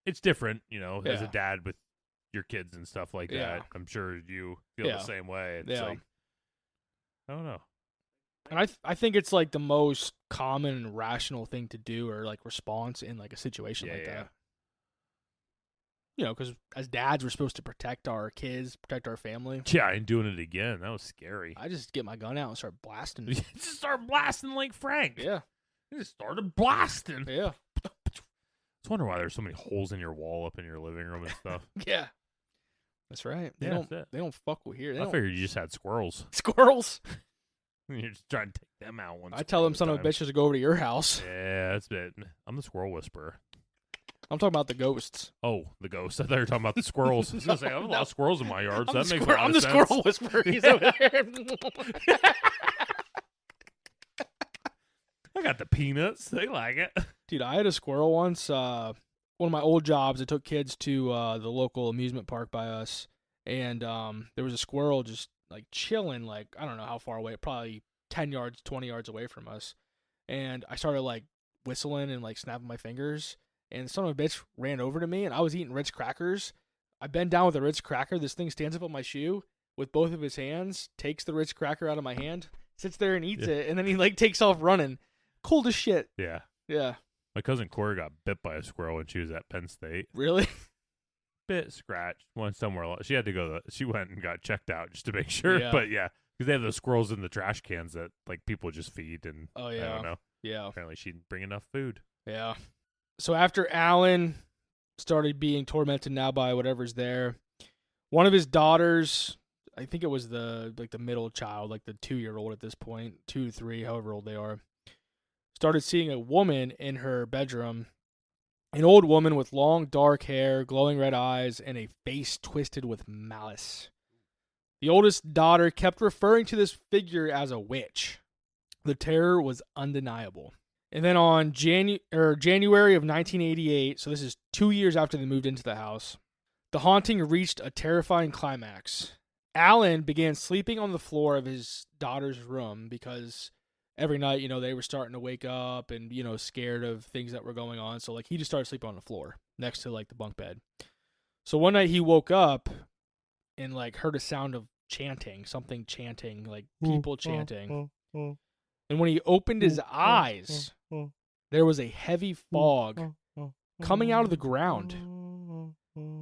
It's different, as a Yeah. dad with your kids and stuff like Yeah. that. I'm sure you feel Yeah. the same way. It's Yeah. like I don't know. And I think it's like the most common and rational thing to do or like response in like a situation like Yeah. that. Because as dads, we're supposed to protect our kids, protect our family. Yeah, I ain't doing it again. That was scary. I just get my gun out and start blasting. Just start blasting like Frank. Yeah. You just started blasting. Yeah. I wonder why there's so many holes in your wall up in your living room and stuff. Yeah. That's right. They Yeah, don't that's it. they don't fuck with here. They I don't figured you just had squirrels. squirrels. You're just trying to take them out once. I tell them son of a bitches to go over to your house. Yeah, that's it. I'm the squirrel whisperer. I'm talking about the ghosts. Oh, the ghost. I thought you were talking about the squirrels. I was going to say, I have a lot of squirrels in my yard, so that makes a lot I'm of the sense. squirrel whisperer. He's over there. I got the peanuts. They like it. Dude, I had a squirrel once. One of my old jobs, I took kids to the local amusement park by us, and there was a squirrel just like chilling, like I don't know how far away, probably 10 yards, 20 yards away from us. And I started like whistling and like snapping my fingers, and son of a bitch ran over to me, and I was eating Ritz crackers. I bend down with a Ritz cracker. This thing stands up on my shoe with both of his hands, takes the Ritz cracker out of my hand, sits there and eats it, and then he like takes off running. Cold as shit. Yeah. Yeah. My cousin Corey got bit by a squirrel when she was at Penn State. Really? Bit, scratched, went somewhere else. She had to go. She went and got checked out just to make sure. Yeah. But yeah, because they have those squirrels in the trash cans that like people just feed, and Oh, I yeah. don't know. Yeah. Apparently, she didn't bring enough food. Yeah. So after Alan started being tormented now by whatever's there, one of his daughters, I think it was the middle child, like the 2-year-old at this point, 2, 3, however old they are, started seeing a woman in her bedroom, an old woman with long dark hair, glowing red eyes, and a face twisted with malice. The oldest daughter kept referring to this figure as a witch. The terror was undeniable. And then on January of 1988, so this is 2 years after they moved into the house, the haunting reached a terrifying climax. Alan began sleeping on the floor of his daughter's room because every night, they were starting to wake up and, scared of things that were going on. So, he just started sleeping on the floor next to, the bunk bed. So one night he woke up and, heard a sound of chanting, something chanting, people chanting. And when he opened his eyes, there was a heavy fog coming out of the ground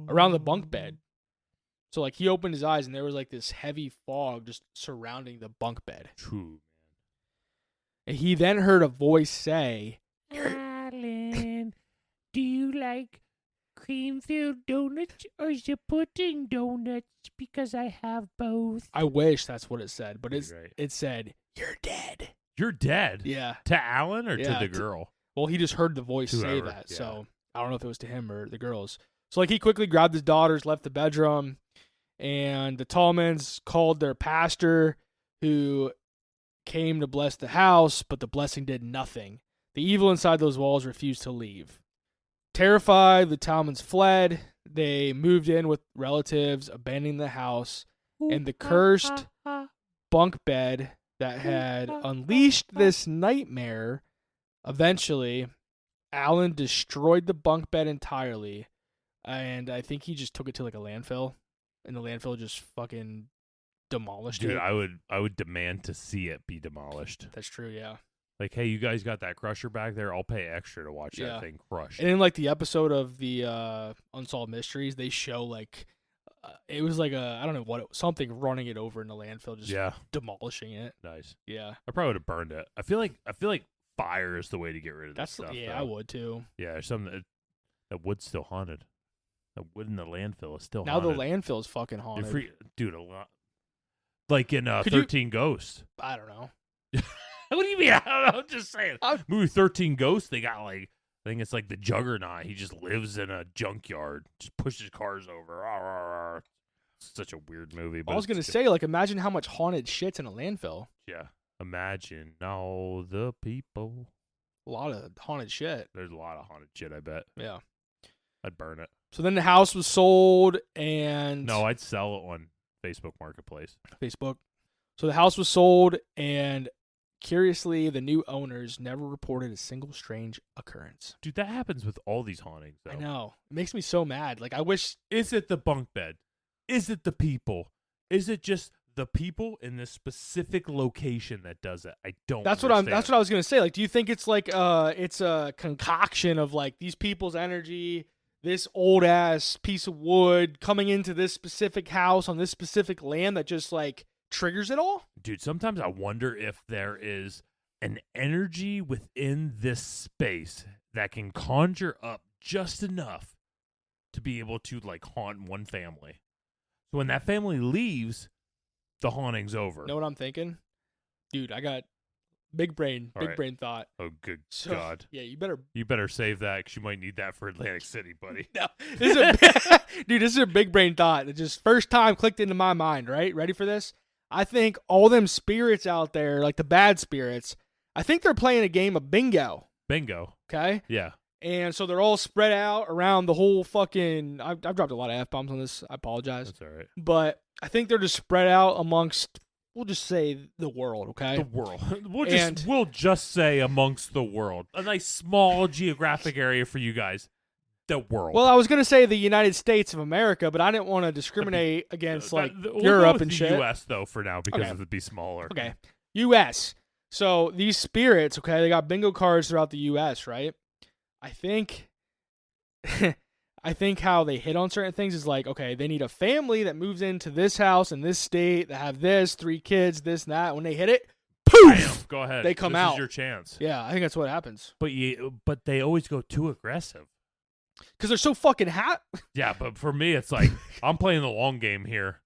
around the bunk bed. So, he opened his eyes, and there was, this heavy fog just surrounding the bunk bed. True. And he then heard a voice say, Alan, do you like cream-filled donuts or the pudding donuts? Because I have both. I wish that's what it said, but Right. it said, "You're dead." You're dead? Yeah. To Alan or Yeah, to the girl? Well, he just heard the voice say Whoever, that, yeah. so I don't know if it was to him or the girls. So, he quickly grabbed his daughters, left the bedroom, and the Tallmans called their pastor, who came to bless the house, but the blessing did nothing. The evil inside those walls refused to leave. Terrified, the Tallmans fled. They moved in with relatives, abandoning the house, and the cursed bunk bed that had unleashed this nightmare. Eventually, Alan destroyed the bunk bed entirely, and I think he just took it to a landfill, and the landfill just fucking demolished Dude, it. I would demand to see it be demolished. That's true, yeah. Like, hey, you guys got that crusher back there? I'll pay extra to watch Yeah. that thing crush. And in like the episode of the Unsolved Mysteries, they show like it was like I don't know what something running it over in the landfill, just Yeah, demolishing it. nice. Yeah, I probably would have burned it. I feel like fire is the way to get rid of that's this stuff. yeah, though. I would too. Yeah, there's something that wood's still haunted. That wood in the landfill is still Now haunted. the landfill is fucking haunted. Dude, a lot. Like in Could you- 13 Ghosts. I don't know. What do you mean? I don't know. I'm just saying. I- Movie 13 Ghosts, they got like, I think it's like the Juggernaut. He just lives in a junkyard, just pushes cars over. It's such a weird movie. But I was gonna it's good. say, like, imagine how much haunted shit's in a landfill. Yeah. Imagine all the people. A lot of haunted shit. There's a lot of haunted shit, I bet. Yeah. I'd burn it. So then the house was sold, and No, I'd sell it on Facebook Marketplace. Facebook. So the house was sold, and curiously, the new owners never reported a single strange occurrence. Dude, that happens with all these hauntings, though. I know. It makes me so mad. Like, I wish. Is it the bunk bed? Is it the people? Is it just the people in this specific location that does it? I don't. That's what I was gonna say. Like, do you think it's like it's a concoction of like these people's energy, this old ass piece of wood coming into this specific house on this specific land that just like triggers it all? Dude, sometimes I wonder if there is an energy within this space that can conjure up just enough to be able to like haunt one family. So when that family leaves, the haunting's over. Know what I'm thinking? Dude, I got big brain All right. brain thought. Oh, good So, God. Yeah, you better. You better save that because you might need that for Atlantic City, buddy. No, dude, this is a big brain thought. It just first time clicked into my mind, right? Ready for this? I think all them spirits out there, like the bad spirits, I think they're playing a game of bingo. Bingo. Okay? Yeah. And so they're all spread out around the whole fucking. I've dropped a lot of F-bombs on this. I apologize. That's all right. But I think they're just spread out amongst, we'll just say, the world, okay? The world. And- We'll just say amongst the world. A nice small geographic area for you guys. The world. Well, I was going to say the United States of America, but I didn't want to discriminate against, like, We'll go Europe with and the shit. U.S. though for now because Okay. it would be smaller. Okay. U.S. So these spirits, okay, they got bingo cards throughout the U.S., right? I think how they hit on certain things is like, okay, they need a family that moves into this house in this state that have this, 3 kids, this and that. When they hit it, poof! Bam, go ahead. They come this out. Is your chance. Yeah, I think that's what happens. But they always go too aggressive. Because they're so fucking hot. Yeah, but for me, it's like I'm playing the long game here.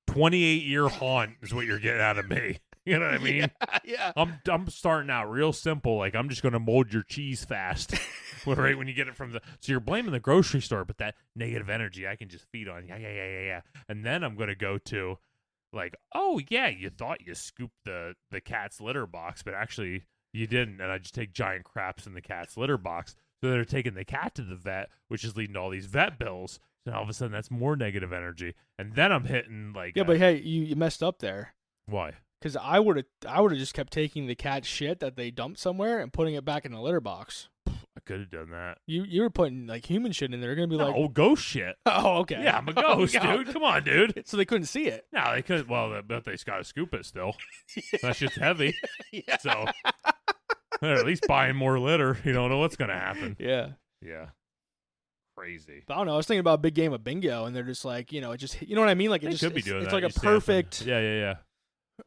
28-year haunt is what you're getting out of me. You know what I mean? Yeah. I'm starting out real simple. Like I'm just gonna mold your cheese fast, right when you get it from the. So you're blaming the grocery store, but that negative energy I can just feed on. Yeah. And then I'm gonna go to, like, oh yeah, you thought you scooped the cat's litter box, but actually you didn't. And I just take giant craps in the cat's litter box. So they're taking the cat to the vet, which is leading to all these vet bills. And all of a sudden that's more negative energy. And then I'm hitting like, Yeah, but hey, you messed up there. why? Because I would have just kept taking the cat shit that they dumped somewhere and putting it back in the litter box. I could have done that. You were putting like human shit in there. They're gonna be like, Oh, ghost shit. oh, okay. Yeah, I'm a ghost, Oh, dude. Come on, dude. So they couldn't see it. No, they could. Well, but they got to scoop it still. That shit's heavy. Yeah. So they're at least buying more litter. You don't know what's gonna happen. Yeah. Yeah, crazy. But I don't know. I was thinking about a big game of bingo, and they're just like, it just, you know what I mean? Like it They just could be it's, doing it's that. like a You stand for- perfect. Yeah.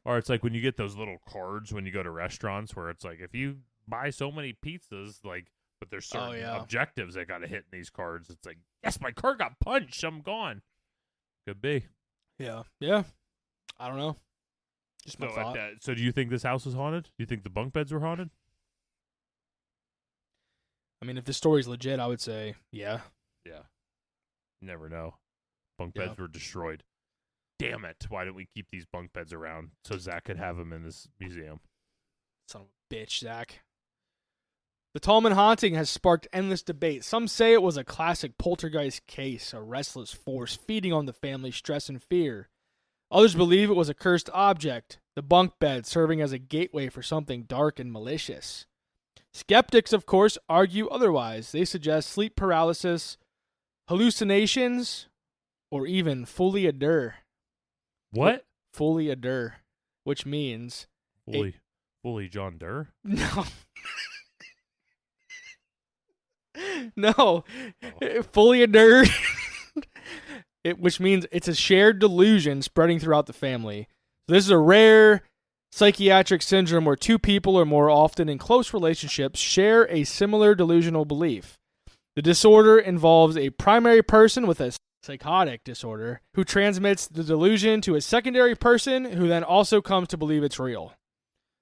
Or it's like when you get those little cards when you go to restaurants where it's like if you buy so many pizzas, like, but there's certain yeah. objectives that got to hit in these cards. It's like, yes, my card got punched. I'm gone. Could be. Yeah. Yeah. I don't know. Just my So, thought. so do you think this house was haunted? Do you think the bunk beds were haunted? I mean, if this story's legit, I would say, yeah. Yeah. Never know. Bunk Yeah. beds were destroyed. Damn it. Why didn't we keep these bunk beds around so Zach could have them in this museum? Son of a bitch, Zach. The Tallman haunting has sparked endless debate. Some say it was a classic poltergeist case, a restless force feeding on the family's stress and fear. Others believe it was a cursed object, the bunk bed serving as a gateway for something dark and malicious. Skeptics, of course, argue otherwise. They suggest sleep paralysis, hallucinations, or even folie à deux. What? Folie à deux, which means Fully Fully John Doe? No. No. Fully a nerd. Which means it's a shared delusion spreading throughout the family. So this is a rare psychiatric syndrome where two people or more, often in close relationships, share a similar delusional belief. The disorder involves a primary person with a psychotic disorder who transmits the delusion to a secondary person who then also comes to believe it's real.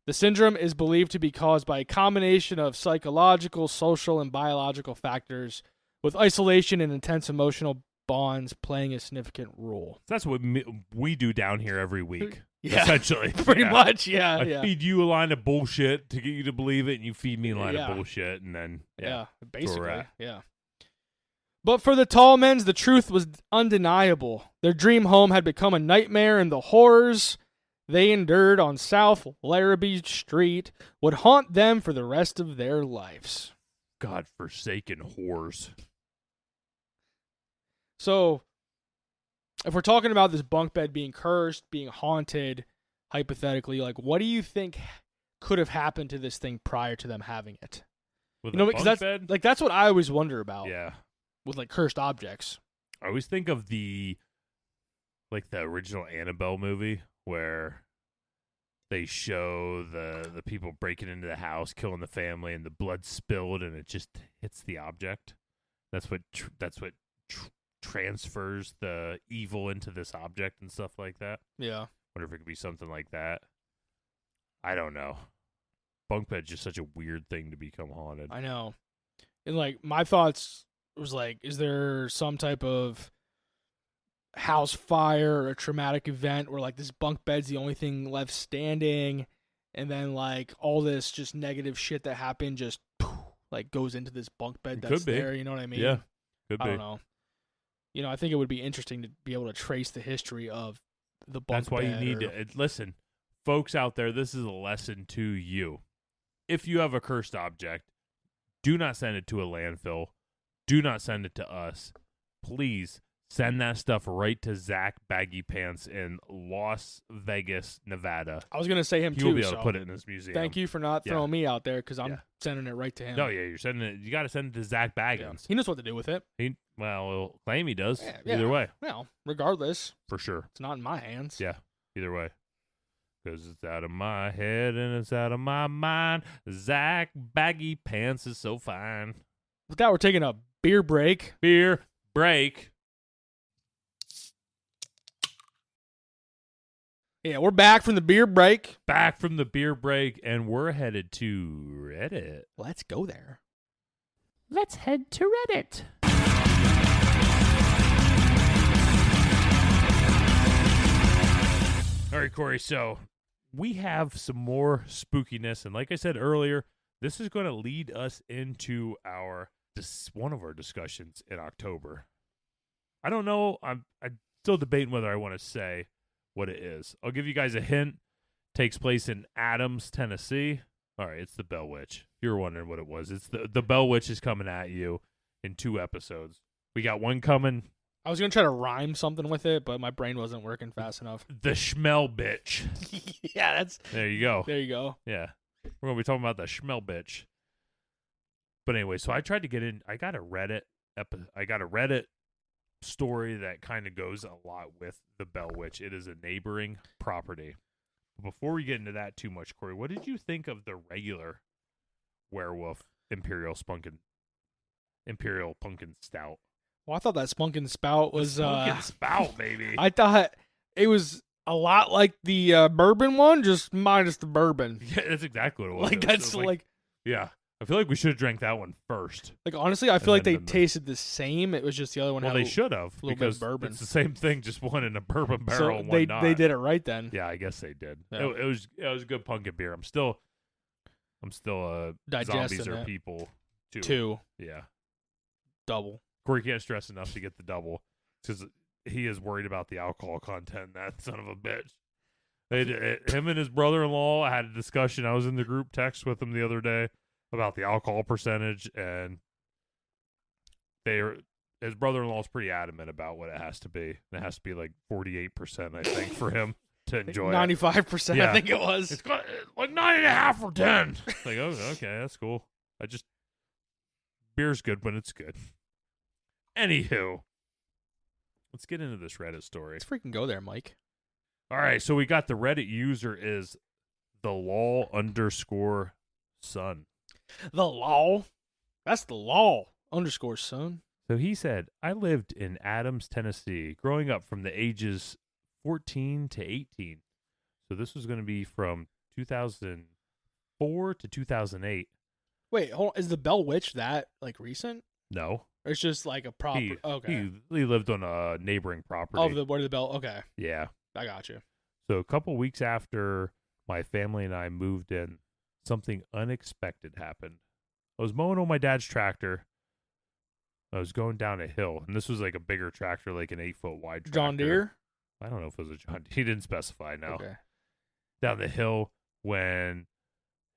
The syndrome is believed to be caused by a combination of psychological, social, and biological factors, with isolation and intense emotional bonds playing a significant role. That's what we do down here every week. Yeah, essentially. Pretty much, yeah. I feed you a line of bullshit to get you to believe it, and you feed me a line of bullshit, and then, basically, yeah. But for the Tallmans, the truth was undeniable. Their dream home had become a nightmare, and the horrors they endured on South Larrabee Street would haunt them for the rest of their lives. God-forsaken whores. So, if we're talking about this bunk bed being cursed, being haunted, hypothetically, like, what do you think could have happened to this thing prior to them having it? With You know, a because bunk that's bed? like that's what I always wonder about. Yeah. With like cursed objects. I always think of the original Annabelle movie where they show the people breaking into the house, killing the family, and the blood spilled, and it just hits the object. That's what transfers the evil into this object and stuff like that. Yeah. Wonder if it could be something like that. I don't know. Bunk bed's just such a weird thing to become haunted. I know. And like my thoughts was like, is there some type of house fire or a traumatic event where like this bunk bed's the only thing left standing, and then like all this just negative shit that happened just like goes into this bunk bed that's there, you know what I mean? Yeah. Could be. I don't know. You know, I think it would be interesting to be able to trace the history of the bunk bed. That's why you need to listen, folks out there, this is a lesson to you. If you have a cursed object, do not send it to a landfill. Do not send it to us. Please send that stuff right to Zach Baggy Pants in Las Vegas, Nevada. I was going to say him too. He'll be able to put it in his museum. Thank you for not throwing me out there because I'm sending it right to him. No, yeah, you're sending it. You got to send it to Zach Baggins. Yeah. He knows what to do with it. He'll claim he does. Yeah. Either way. Well, regardless. For sure. It's not in my hands. Yeah, either way. Because it's out of my head and it's out of my mind. Zach Baggy Pants is so fine. With that, we're taking a beer break. Beer break. Yeah, we're back from the beer break. Back from the beer break, and we're headed to Reddit. Let's go there. Let's head to Reddit. All right, Corey, so we have some more spookiness, and like I said earlier, this is going to lead us into one of our discussions in October. I don't know. I'm still debating whether I want to say what it is. I'll give you guys a hint. Takes place in Adams, Tennessee. All right, it's the Bell Witch. If you were wondering what it was, it's the Bell Witch is coming at you in 2 episodes. We got one coming. I was going to try to rhyme something with it, but my brain wasn't working fast enough. The Schmel Bitch. Yeah, There you go. There you go. Yeah. We're going to be talking about the Schmel Bitch. But anyway, so I tried to get in. I got a Reddit story that kind of goes a lot with the Bell Witch. It is a neighboring property. But before we get into that too much, Corey, what did you think of the regular werewolf Imperial Pumpkin Stout? Well, I thought that Spunkin' Spout was... Pumpkin Spout, baby. I thought it was a lot like the bourbon one, just minus the bourbon. Yeah, that's exactly what it was. Like, that's like... Yeah. I feel like we should have drank that one first. Like, honestly, I feel like they tasted the same. It was just the other one had they should have, a little because bit of bourbon. It's the same thing, just one in a bourbon barrel and one not. They did it right then. Yeah, I guess they did. Yeah. It was a good pumpkin beer. I'm still digesting zombies are it. people too. 2. Yeah. Double. Corey can't stress enough to get the double because he is worried about the alcohol content. That son of a bitch. Him and his brother-in-law had a discussion. I was in the group text with him the other day about the alcohol percentage, and his brother-in-law is pretty adamant about what it has to be. It has to be like 48%, I think, for him. to enjoy it. 95%, Yeah. I think it was. It's got like 9.5 or 10. Like, oh, okay, that's cool. Beer's good when it's good. Anywho, let's get into this Reddit story. Let's freaking go there, Mike. All right, so we got the Reddit user is the law_son. The law. That's the law _son. So he said, I lived in Adams, Tennessee, growing up from the ages 14 to 18. So this was going to be from 2004 to 2008. Wait, hold on. Is the Bell Witch that like recent? No. Or it's just like a proper. Okay. He lived on a neighboring property. Where the Bell? Okay, Yeah. I got you. So a couple weeks after my family and I moved in, something unexpected happened. I was mowing on my dad's tractor. I was going down a hill, and this was like a bigger tractor, like an 8-foot wide tractor. John Deere. I don't know if it was a John Deere. He didn't specify, no. Okay. Down the hill when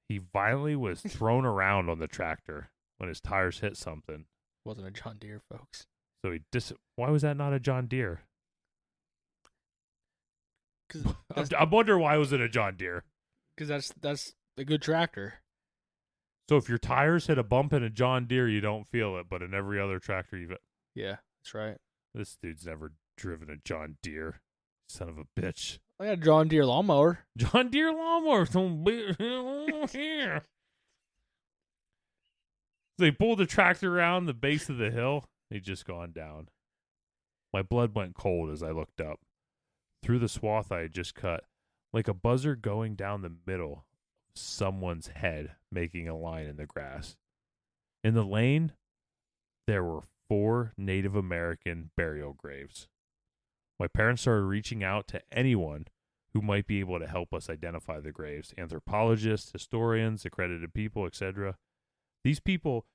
he violently was thrown around on the tractor when his tires hit something. Wasn't a John Deere, folks. So why was that not a John Deere? I wonder why was it a John Deere? Because that's a good tractor. So if your tires hit a bump in a John Deere, you don't feel it, but in every other tractor Yeah, that's right. this dude's never driven a John Deere. Son of a bitch. I got a John Deere lawnmower. John Deere lawnmower. Don't be here. So they pulled the tractor around the base of the hill. They'd just gone down. My blood went cold as I looked up. Through the swath I had just cut, like a buzzer going down the middle of someone's head, making a line in the grass. In the lane, there were 4 Native American burial graves. My parents started reaching out to anyone who might be able to help us identify the graves. Anthropologists, historians, accredited people, etc. These people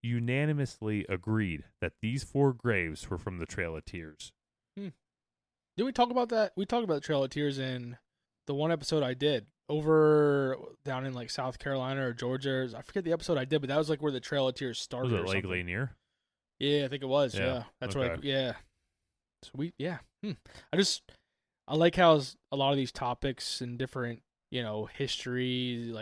unanimously agreed that these 4 graves were from the Trail of Tears. Did we talk about that? We talked about the Trail of Tears in the one episode I did over down in like South Carolina or Georgia. I forget the episode I did, but that was like where the Trail of Tears started. Was it or Lake something. Lanier? Yeah, I think it was. Yeah. Yeah, that's Okay. right. Yeah. So I like how a lot of these topics and different, histories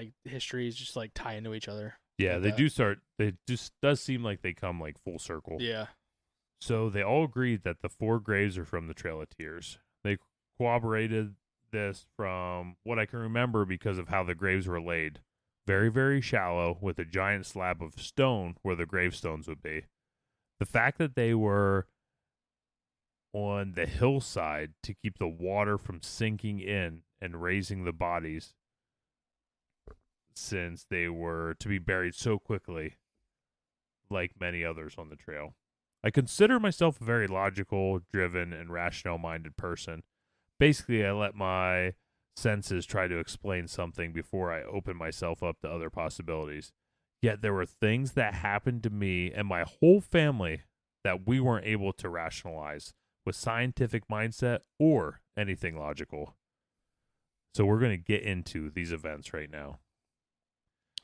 just like tie into each other. Yeah, Like they that. do start. They just does seem like they come like full circle. Yeah. So they all agreed that the 4 graves are from the Trail of Tears. They corroborated this from what I can remember because of how the graves were laid. Very, very shallow with a giant slab of stone where the gravestones would be. The fact that they were on the hillside to keep the water from sinking in and raising the bodies, since they were to be buried so quickly, like many others on the trail. I consider myself a very logical, driven, and rational-minded person. Basically, I let my senses try to explain something before I open myself up to other possibilities. Yet there were things that happened to me and my whole family that we weren't able to rationalize with scientific mindset or anything logical. So we're going to get into these events right now.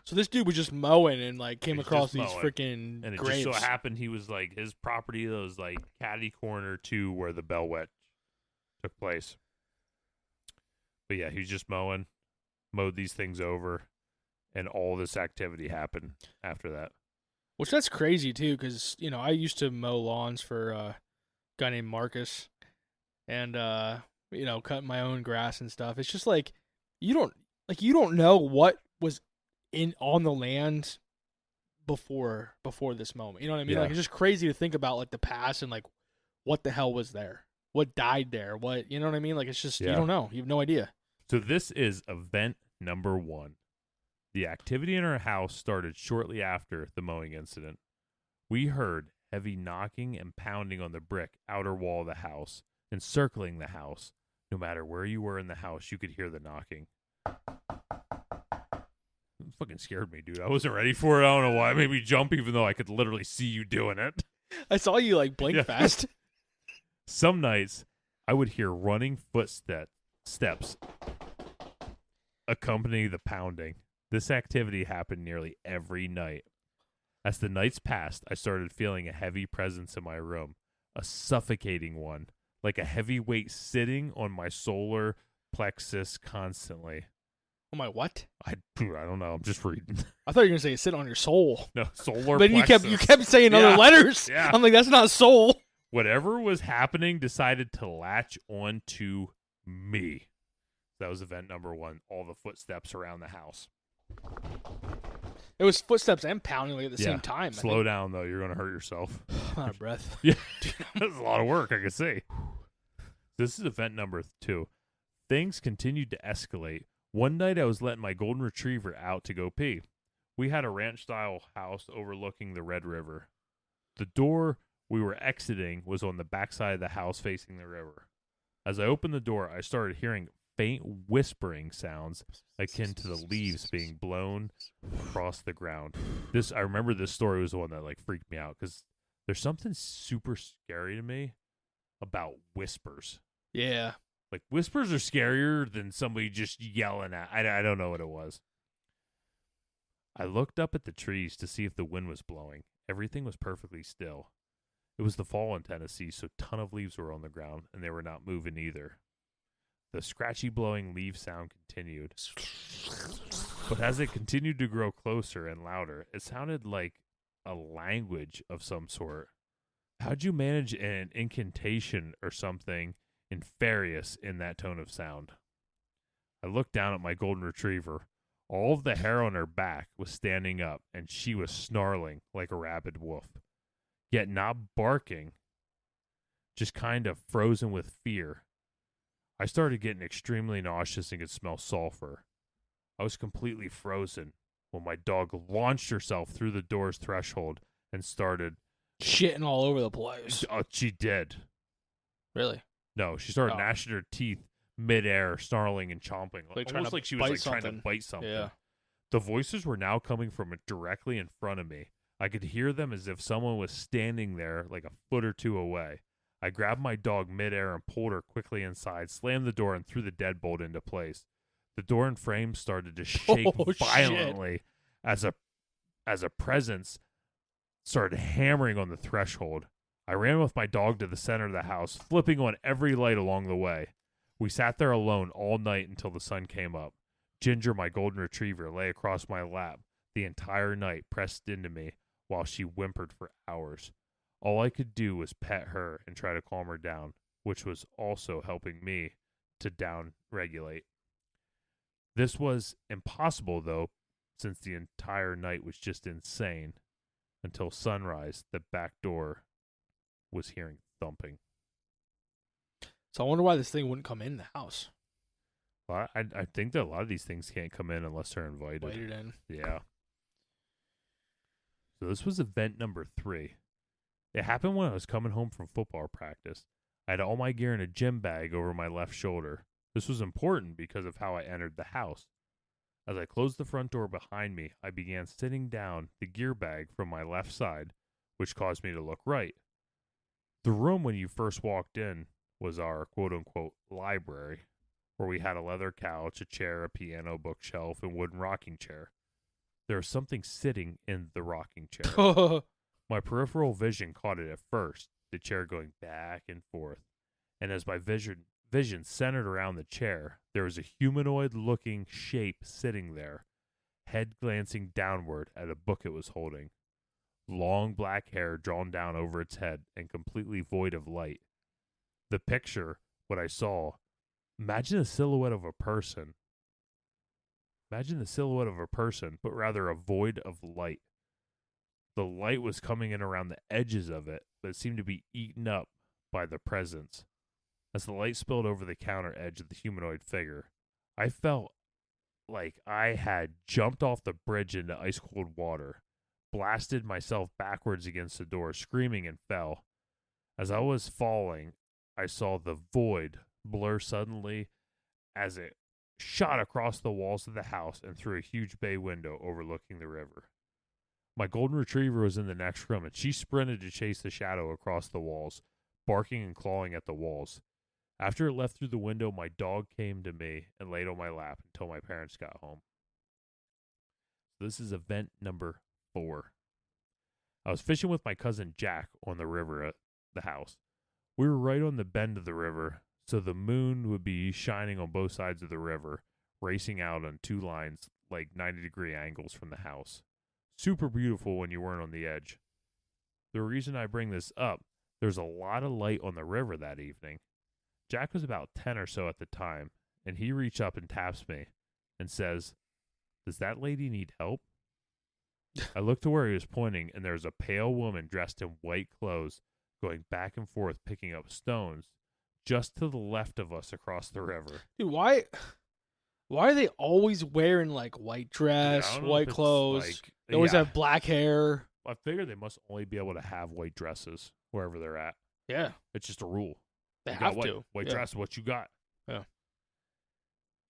So this dude was just mowing and like came He's across just these mowing. freaking And it graves. just so happened he was like, his property was like catty corner to where the Bell Witch took place. But yeah, he was just mowed these things over, and all this activity happened after that. Which that's crazy too, because I used to mow lawns for a guy named Marcus, and cutting my own grass and stuff. It's just like you don't know what was on the land before this moment. You know what I mean? Yeah. Like it's just crazy to think about like the past and like what the hell was there, what died there, what you know what I mean? Like it's just you don't know, you have no idea. So this is event number 1. The activity in our house started shortly after the mowing incident. We heard heavy knocking and pounding on the brick outer wall of the house, encircling the house. No matter where you were in the house, you could hear the knocking. It fucking scared me, dude. I wasn't ready for it. I don't know why. It made me jump, even though I could literally see you doing it. I saw you like blink Yeah. fast. Some nights, I would hear running footsteps accompany the pounding. This activity happened nearly every night. As the nights passed, I started feeling a heavy presence in my room, a suffocating one, like a heavy weight sitting on my solar plexus constantly. Oh my what? I don't know. I'm just reading. I thought you were gonna say sit on your soul. No, solar But plexus. you kept saying Yeah. other letters. Yeah. I'm like, that's not soul. Whatever was happening decided to latch on to me. That was event number 1. All the footsteps around the house. It was footsteps and pounding like at the Yeah. same time. Slow down, though. You're going to hurt yourself. I'm out of breath. Yeah. That's a lot of work, I can see. This is event number 2. Things continued to escalate. One night I was letting my golden retriever out to go pee. We had a ranch-style house overlooking the Red River. The door we were exiting was on the backside of the house facing the river. As I opened the door, I started hearing faint whispering sounds akin to the leaves being blown across the ground. I remember this story was the one that like freaked me out because there's something super scary to me about whispers. Yeah. Like whispers are scarier than somebody just yelling at. I don't know what it was. I looked up at the trees to see if the wind was blowing. Everything was perfectly still. It was the fall in Tennessee, so a ton of leaves were on the ground, and they were not moving either. The scratchy blowing leaf sound continued. But as it continued to grow closer and louder, it sounded like a language of some sort. How'd you manage an incantation or something nefarious in that tone of sound? I looked down at my golden retriever. All of the hair on her back was standing up, and she was snarling like a rabid wolf. Yet not barking, just kind of frozen with fear. I started getting extremely nauseous and could smell sulfur. I was completely frozen when my dog launched herself through the door's threshold and started... Shitting all over the place. Oh, she did. Really? No, she started Oh. gnashing her teeth midair, snarling and chomping. Like trying almost to like she was bite like trying to something. bite something. Yeah. The voices were now coming from directly in front of me. I could hear them as if someone was standing there like a foot or two away. I grabbed my dog midair and pulled her quickly inside, slammed the door, and threw the deadbolt into place. The door and frame started to shake Oh, violently as a presence started hammering on the threshold. I ran with my dog to the center of the house, flipping on every light along the way. We sat there alone all night until the sun came up. Ginger, my golden retriever, lay across my lap the entire night, pressed into me, while she whimpered for hours. All I could do was pet her and try to calm her down, which was also helping me to down-regulate. This was impossible, though, since the entire night was just insane. Until sunrise, the back door was hearing thumping. So I wonder why this thing wouldn't come in the house. Well, I think that a lot of these things can't come in unless they're invited. Waited in. Yeah. So this was event number 3. It happened when I was coming home from football practice. I had all my gear in a gym bag over my left shoulder. This was important because of how I entered the house. As I closed the front door behind me, I began sitting down the gear bag from my left side, which caused me to look right. The room when you first walked in was our quote-unquote library, where we had a leather couch, a chair, a piano, bookshelf, and wooden rocking chair. There was something sitting in the rocking chair. My peripheral vision caught it at first, the chair going back and forth. And as my vision centered around the chair, there was a humanoid-looking shape sitting there, head glancing downward at a book it was holding. Long black hair drawn down over its head and completely void of light. The picture, what I saw, imagine the silhouette of a person. Imagine the silhouette of a person, but rather a void of light. The light was coming in around the edges of it, but it seemed to be eaten up by the presence. As the light spilled over the counter edge of the humanoid figure, I felt like I had jumped off the bridge into ice-cold water, blasted myself backwards against the door, screaming, and fell. As I was falling, I saw the void blur suddenly as it shot across the walls of the house and through a huge bay window overlooking the river. My golden retriever was in the next room, and she sprinted to chase the shadow across the walls, barking and clawing at the walls. After it left through the window, my dog came to me and laid on my lap until my parents got home. This is event number 4. I was fishing with my cousin Jack on the river at the house. We were right on the bend of the river, so the moon would be shining on both sides of the river, racing out on two lines like 90-degree angles from the house. Super beautiful when you weren't on the edge. The reason I bring this up, there's a lot of light on the river that evening. Jack was about 10 or so at the time, and he reached up and taps me and says, "Does that lady need help?" I looked to where he was pointing, and there was a pale woman dressed in white clothes going back and forth picking up stones just to the left of us across the river. Dude, why are they always wearing like white dress, I don't know white if it's, clothes? like- They always yeah. have black hair. I figure they must only be able to have white dresses wherever they're at. Yeah, It's just a rule. they You have got to. white Yeah. dress, what you got. Yeah.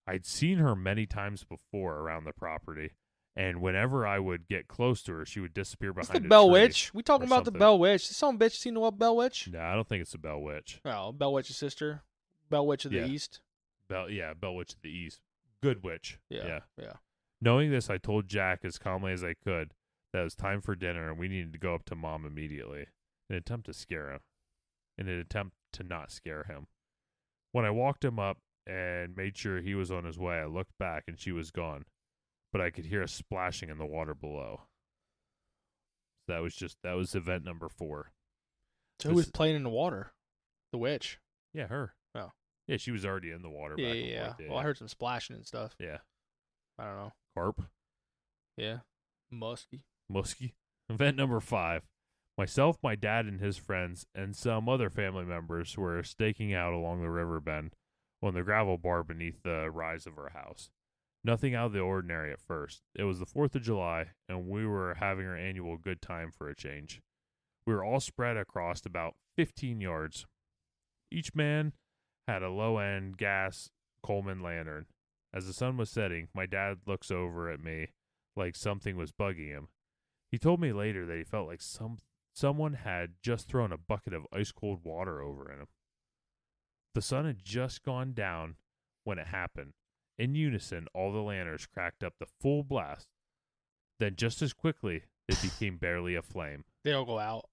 I'd seen her many times before around the property, and whenever I would get close to her, she would disappear It's behind the a Bell tree. Witch. We talking or about the something. Bell Witch. Did some bitch seen the Bell Witch? No, I don't think it's the Bell Witch. Oh, Bell Witch's sister. Bell Witch of the Yeah. East. Bell Witch of the East. Good witch. Yeah. Knowing this, I told Jack as calmly as I could that it was time for dinner and we needed to go up to Mom immediately, in an attempt to scare him, in an attempt to not scare him. When I walked him up and made sure he was on his way, I looked back and she was gone, but I could hear a splashing in the water below. That was event number 4. So who was playing in the water? The witch. Yeah, her. Oh. Yeah, she was already in the water. Yeah, back and yeah. forth. Well, I heard some splashing and stuff. Yeah. I don't know. Carp. Yeah. Musky. Event number 5. Myself, my dad, and his friends, and some other family members were staking out along the river bend on the gravel bar beneath the rise of our house. Nothing out of the ordinary at first. It was the 4th of July, and we were having our annual good time for a change. We were all spread across about 15 yards. Each man had a low-end gas Coleman lantern. As the sun was setting, my dad looks over at me like something was bugging him. He told me later that he felt like someone had just thrown a bucket of ice-cold water over him. The sun had just gone down when it happened. In unison, all the lanterns cracked up the full blast. Then just as quickly, they became barely a flame. They all go out.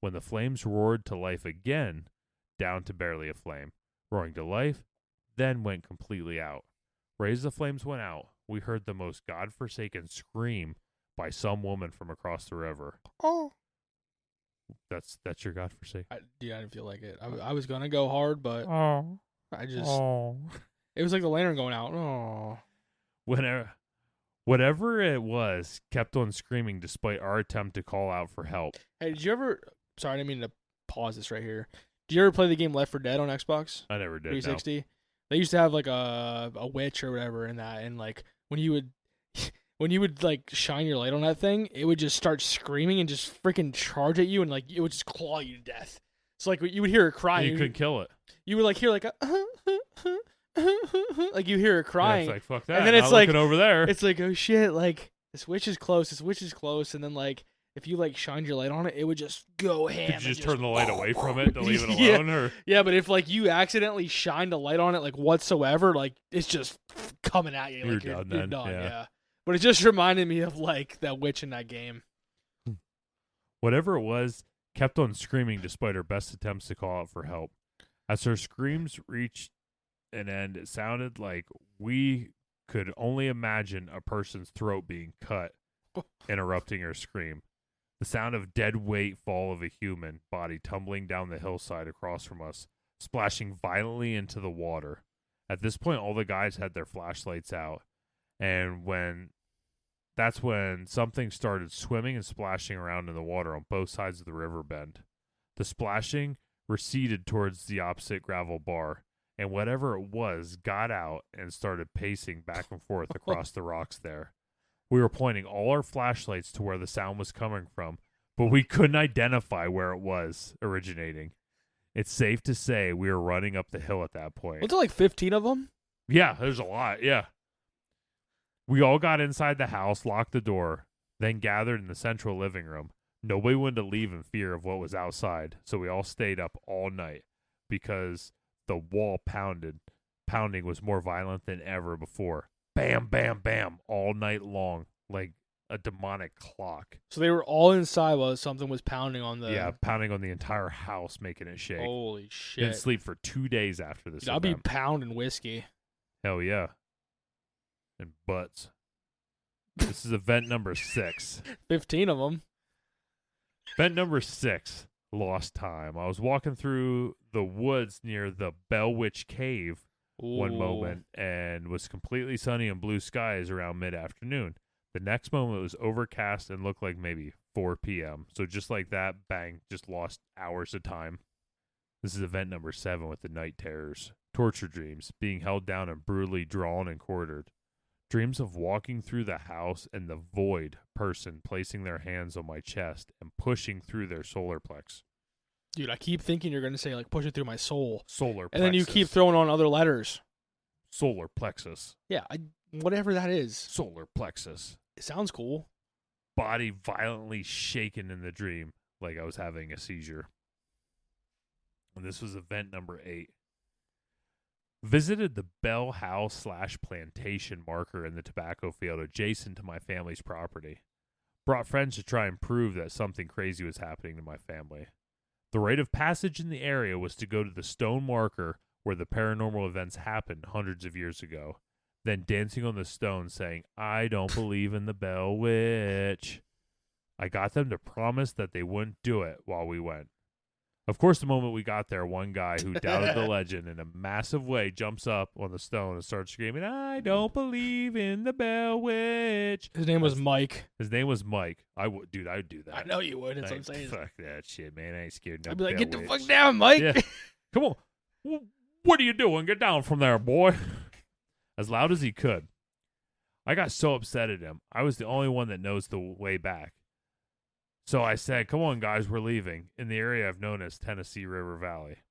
When the flames roared to life again, down to barely a flame, roaring to life, then went completely out. Right as the flames went out, we heard the most godforsaken scream by some woman from across the river. Oh. That's your godforsaken. I didn't feel like it. I was going to go hard, but Oh. I just... Oh. It was like the lantern going out. Oh. Whatever it was, kept on screaming despite our attempt to call out for help. Hey, did you ever... Sorry, I didn't mean to pause this right here. Did you ever play the game Left 4 Dead on Xbox? I never did. 360? They used to have like a witch or whatever in that, and like when you would like shine your light on that thing, it would just start screaming and just freaking charge at you, and like it would just claw you to death. So like you would hear her No. crying. You couldn't kill it. You would like hear like a like you hear her Yeah, crying. it's like, fuck that. And then Not it's like- looking over there. It's like, oh shit, like this witch is close, and then like if you like shined your light on it, it would just go ham. Could and you just turn the light away from it to leave it Yeah. alone? Or Yeah, but if like you accidentally shined a light on it like whatsoever, like it's just coming at you. You're Like done you're then, done, yeah. yeah. But it just reminded me of like that witch in that game. whatever it was, kept on screaming despite her best attempts to call out for help. As her screams reached an end, it sounded like we could only imagine a person's throat being cut, interrupting her scream. The sound of dead weight fall of a human body tumbling down the hillside across from us, splashing violently into the water. At this point, all the guys had their flashlights out, and that's when something started swimming and splashing around in the water on both sides of the river bend. The splashing receded towards the opposite gravel bar, and whatever it was got out and started pacing back and forth across the rocks there. We were pointing all our flashlights to where the sound was coming from, but we couldn't identify where it was originating. It's safe to say we were running up the hill at that point. Was it like 15 of them? Yeah, there's a lot, yeah. We all got inside the house, locked the door, then gathered in the central living room. Nobody wanted to leave in fear of what was outside, so we all stayed up all night because the wall pounding was more violent than ever before. Bam, bam, bam, all night long. Like a demonic clock. So they were all inside while something was pounding on the. Yeah, pounding on the entire house, making it shake. Holy shit! Didn't sleep for 2 days after this. Dude, I'll be event. pounding whiskey. Hell yeah. And butts. This is event number 6. 15 of them. Event number 6. Lost time. I was walking through the woods near the Bell Witch Cave one moment, and was completely sunny and blue skies around mid-afternoon. The next moment it was overcast and looked like maybe 4 p.m. So just like that, bang, just lost hours of time. This is event number 7 with the night terrors. Torture dreams, being held down and brutally drawn and quartered. Dreams of walking through the house and the void person placing their hands on my chest and pushing through their solar plex. Dude, I keep thinking you're going to say, like, push it through my soul. Solar plexus. And then you keep throwing on other letters. Solar plexus. Yeah, whatever that is. Solar plexus. It sounds cool. Body violently shaken in the dream like I was having a seizure. And this was event number 8. Visited the Bell House / plantation marker in the tobacco field adjacent to my family's property. Brought friends to try and prove that something crazy was happening to my family. The rite of passage in the area was to go to the stone marker where the paranormal events happened hundreds of years ago, then dancing on the stone saying, "I don't believe in the Bell Witch." I got them to promise that they wouldn't do it while we went. Of course, the moment we got there, one guy who doubted the legend in a massive way jumps up on the stone and starts screaming, "I don't believe in the Bell Witch." His name was Mike. His name was Mike. I would do that. I know you would. That's what I'm saying. Fuck that shit, man. I ain't scared. No I'd be like, Bell get the Witch." fuck down, Mike. Yeah. Come on. What are you doing? Get down from there, boy. As loud as he could. I got so upset at him. I was the only one that knows the way back. So I said, "Come on, guys, we're leaving," in the area I've known as Tennessee River Valley.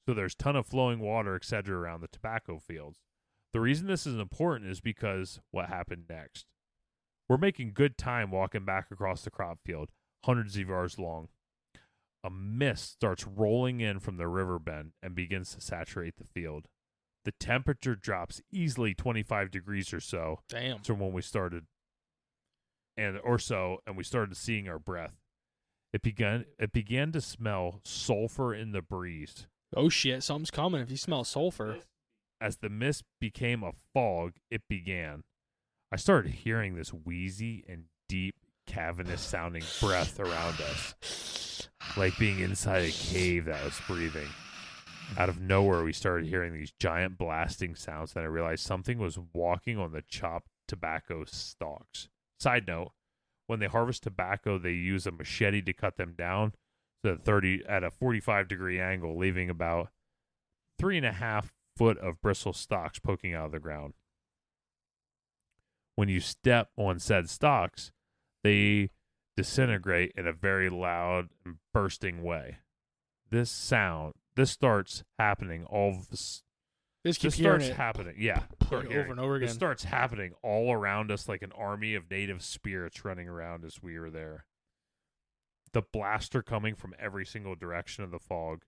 So there's a ton of flowing water, etc. around the tobacco fields. The reason this is important is because what happened next. We're making good time walking back across the crop field, hundreds of yards long. A mist starts rolling in from the river bend and begins to saturate the field. The temperature drops easily 25 degrees or so Damn. from when we started. And we started seeing our breath. It began to smell sulfur in the breeze. Oh, shit. Something's coming if you smell sulfur. As the mist became a fog, it began. I started hearing this wheezy and deep, cavernous sounding breath around us, like being inside a cave that was breathing. Out of nowhere, we started hearing these giant blasting sounds, and I realized something was walking on the chopped tobacco stalks. Side note, when they harvest tobacco, they use a machete to cut them down at a 45-degree angle, leaving about 3.5 foot of bristle stalks poking out of the ground. When you step on said stalks, they disintegrate in a very loud and bursting way. This starts happening This starts happening. Yeah. over and over again. This starts happening all around us like an army of native spirits running around as we were there. The blaster coming from every single direction of the fog.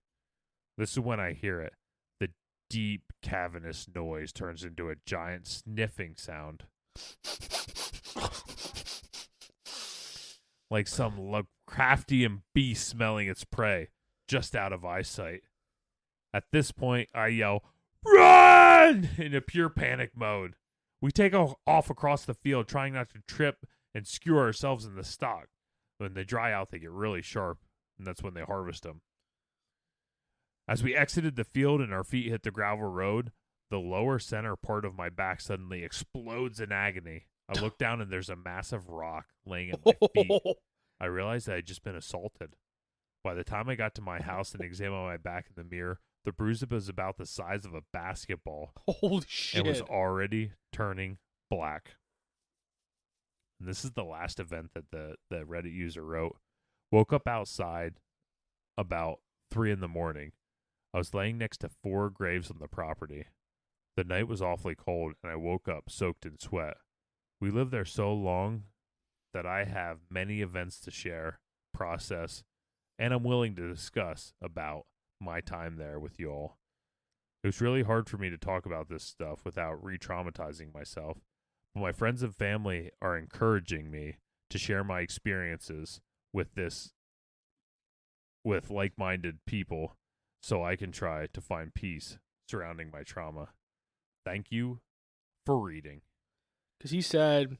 This is when I hear it. The deep, cavernous noise turns into a giant sniffing sound. Like some crafty beast smelling its prey, just out of eyesight. At this point, I yell, "Run!" in a pure panic mode. We take off across the field, trying not to trip and skewer ourselves in the stock. When they dry out, they get really sharp, and that's when they harvest them. As we exited the field and our feet hit the gravel road, the lower center part of my back suddenly explodes in agony. I look down, and there's a massive rock laying at my feet. I realized I had just been assaulted. By the time I got to my house and examined my back in the mirror, the bruise was about the size of a basketball. Holy shit. And was already turning black. And this is the last event that the Reddit user wrote. Woke up outside about 3 a.m. I was laying next to 4 graves on the property. The night was awfully cold, and I woke up soaked in sweat. We lived there so long that I have many events to share, process, and I'm willing to discuss about my time there with you all. It was really hard for me to talk about this stuff without re-traumatizing myself, but my friends and family are encouraging me to share my experiences with like-minded people so I can try to find peace surrounding my trauma. Thank you for reading. Because he said,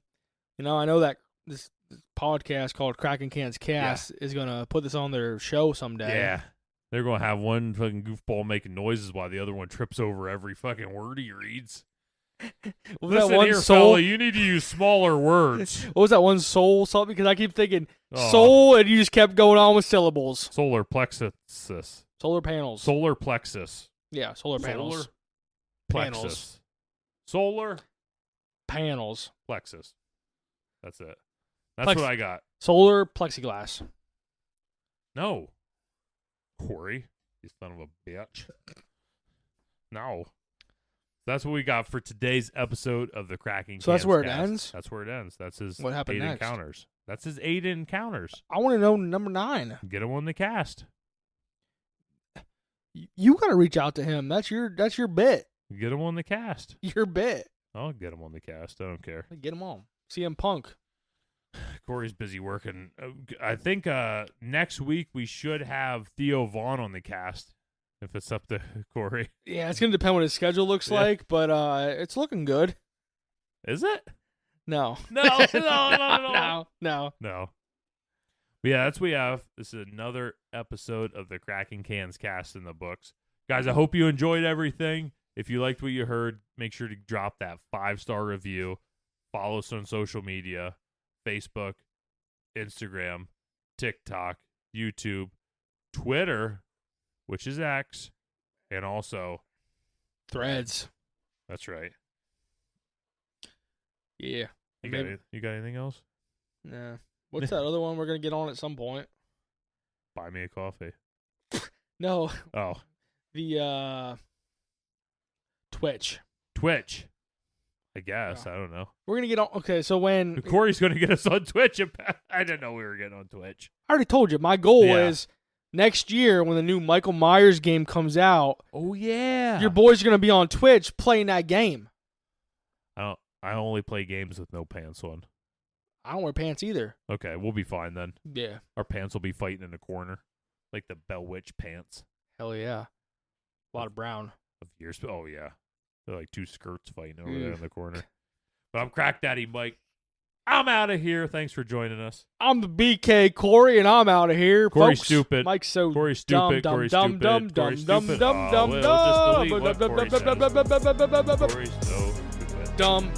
I know that this podcast called Kraken Cans Cast is going to put this on their show someday. Yeah. They're going to have one fucking goofball making noises while the other one trips over every fucking word he reads. Listen that one here, soul? fella, you need to use smaller words. What was that one soul something? Because I keep thinking Oh. soul, and you just kept going on with syllables. Solar plexus. Solar panels. Solar plexus. Yeah, solar panels. Solar plexus. Solar Panels. plexus. That's it. That's Plex- what I got. Solar plexiglass. No. Corey, you son of a bitch. No. That's what we got for today's episode of the Kraken Cans So that's where it Cast. ends? That's where it ends. That's his What happened 8 next? encounters. That's his 8 encounters. I want to know number 9. Get him on the cast. You got to reach out to him. That's your bit. Get him on the cast. Your bit. I'll get him on the cast. I don't care. Get him on. CM Punk. Corey's busy working. I think next week we should have Theo Vaughn on the cast, if it's up to Corey. Yeah, it's going to depend what his schedule looks Yeah. like, but it's looking good. Is it? No. No, no. No. No. But yeah, that's what we have. This is another episode of the Kraken Cans Cast in the books. Guys, I hope you enjoyed everything. If you liked what you heard, make sure to drop that 5-star review. Follow us on social media, Facebook, Instagram, TikTok, YouTube, Twitter, which is X, and also Threads. That's right. Yeah. You got anything else? Nah. What's that other one we're going to get on at some point? Buy me a coffee. No. Oh, The Twitch. Twitch. I guess. Yeah. I don't know. We're going to get on. Okay, so when. Corey's going to get us on Twitch. I didn't know we were getting on Twitch. I already told you, my goal Yeah. is next year when the new Michael Myers game comes out, Oh, yeah. your boys are going to be on Twitch playing that game. I only play games with no pants on. I don't wear pants either. Okay, we'll be fine then. Yeah. Our pants will be fighting in the corner. Like the Bell Witch pants Hell yeah. A lot of brown. of years. Oh, yeah. They're like 2 skirts fighting over Ew. there in the corner. But I'm Crack Daddy Mike. I'm out of here. Thanks for joining us. I'm the BK Corey, and I'm out of here. Corey's folks. stupid. Mike's so Corey's stupid. dumb, Corey's dumb, stupid. dumb, Corey's dumb, stupid. dumb, Oh, dumb, we'll dumb, just delete what Corey says. dumb, Corey's so stupid. dumb.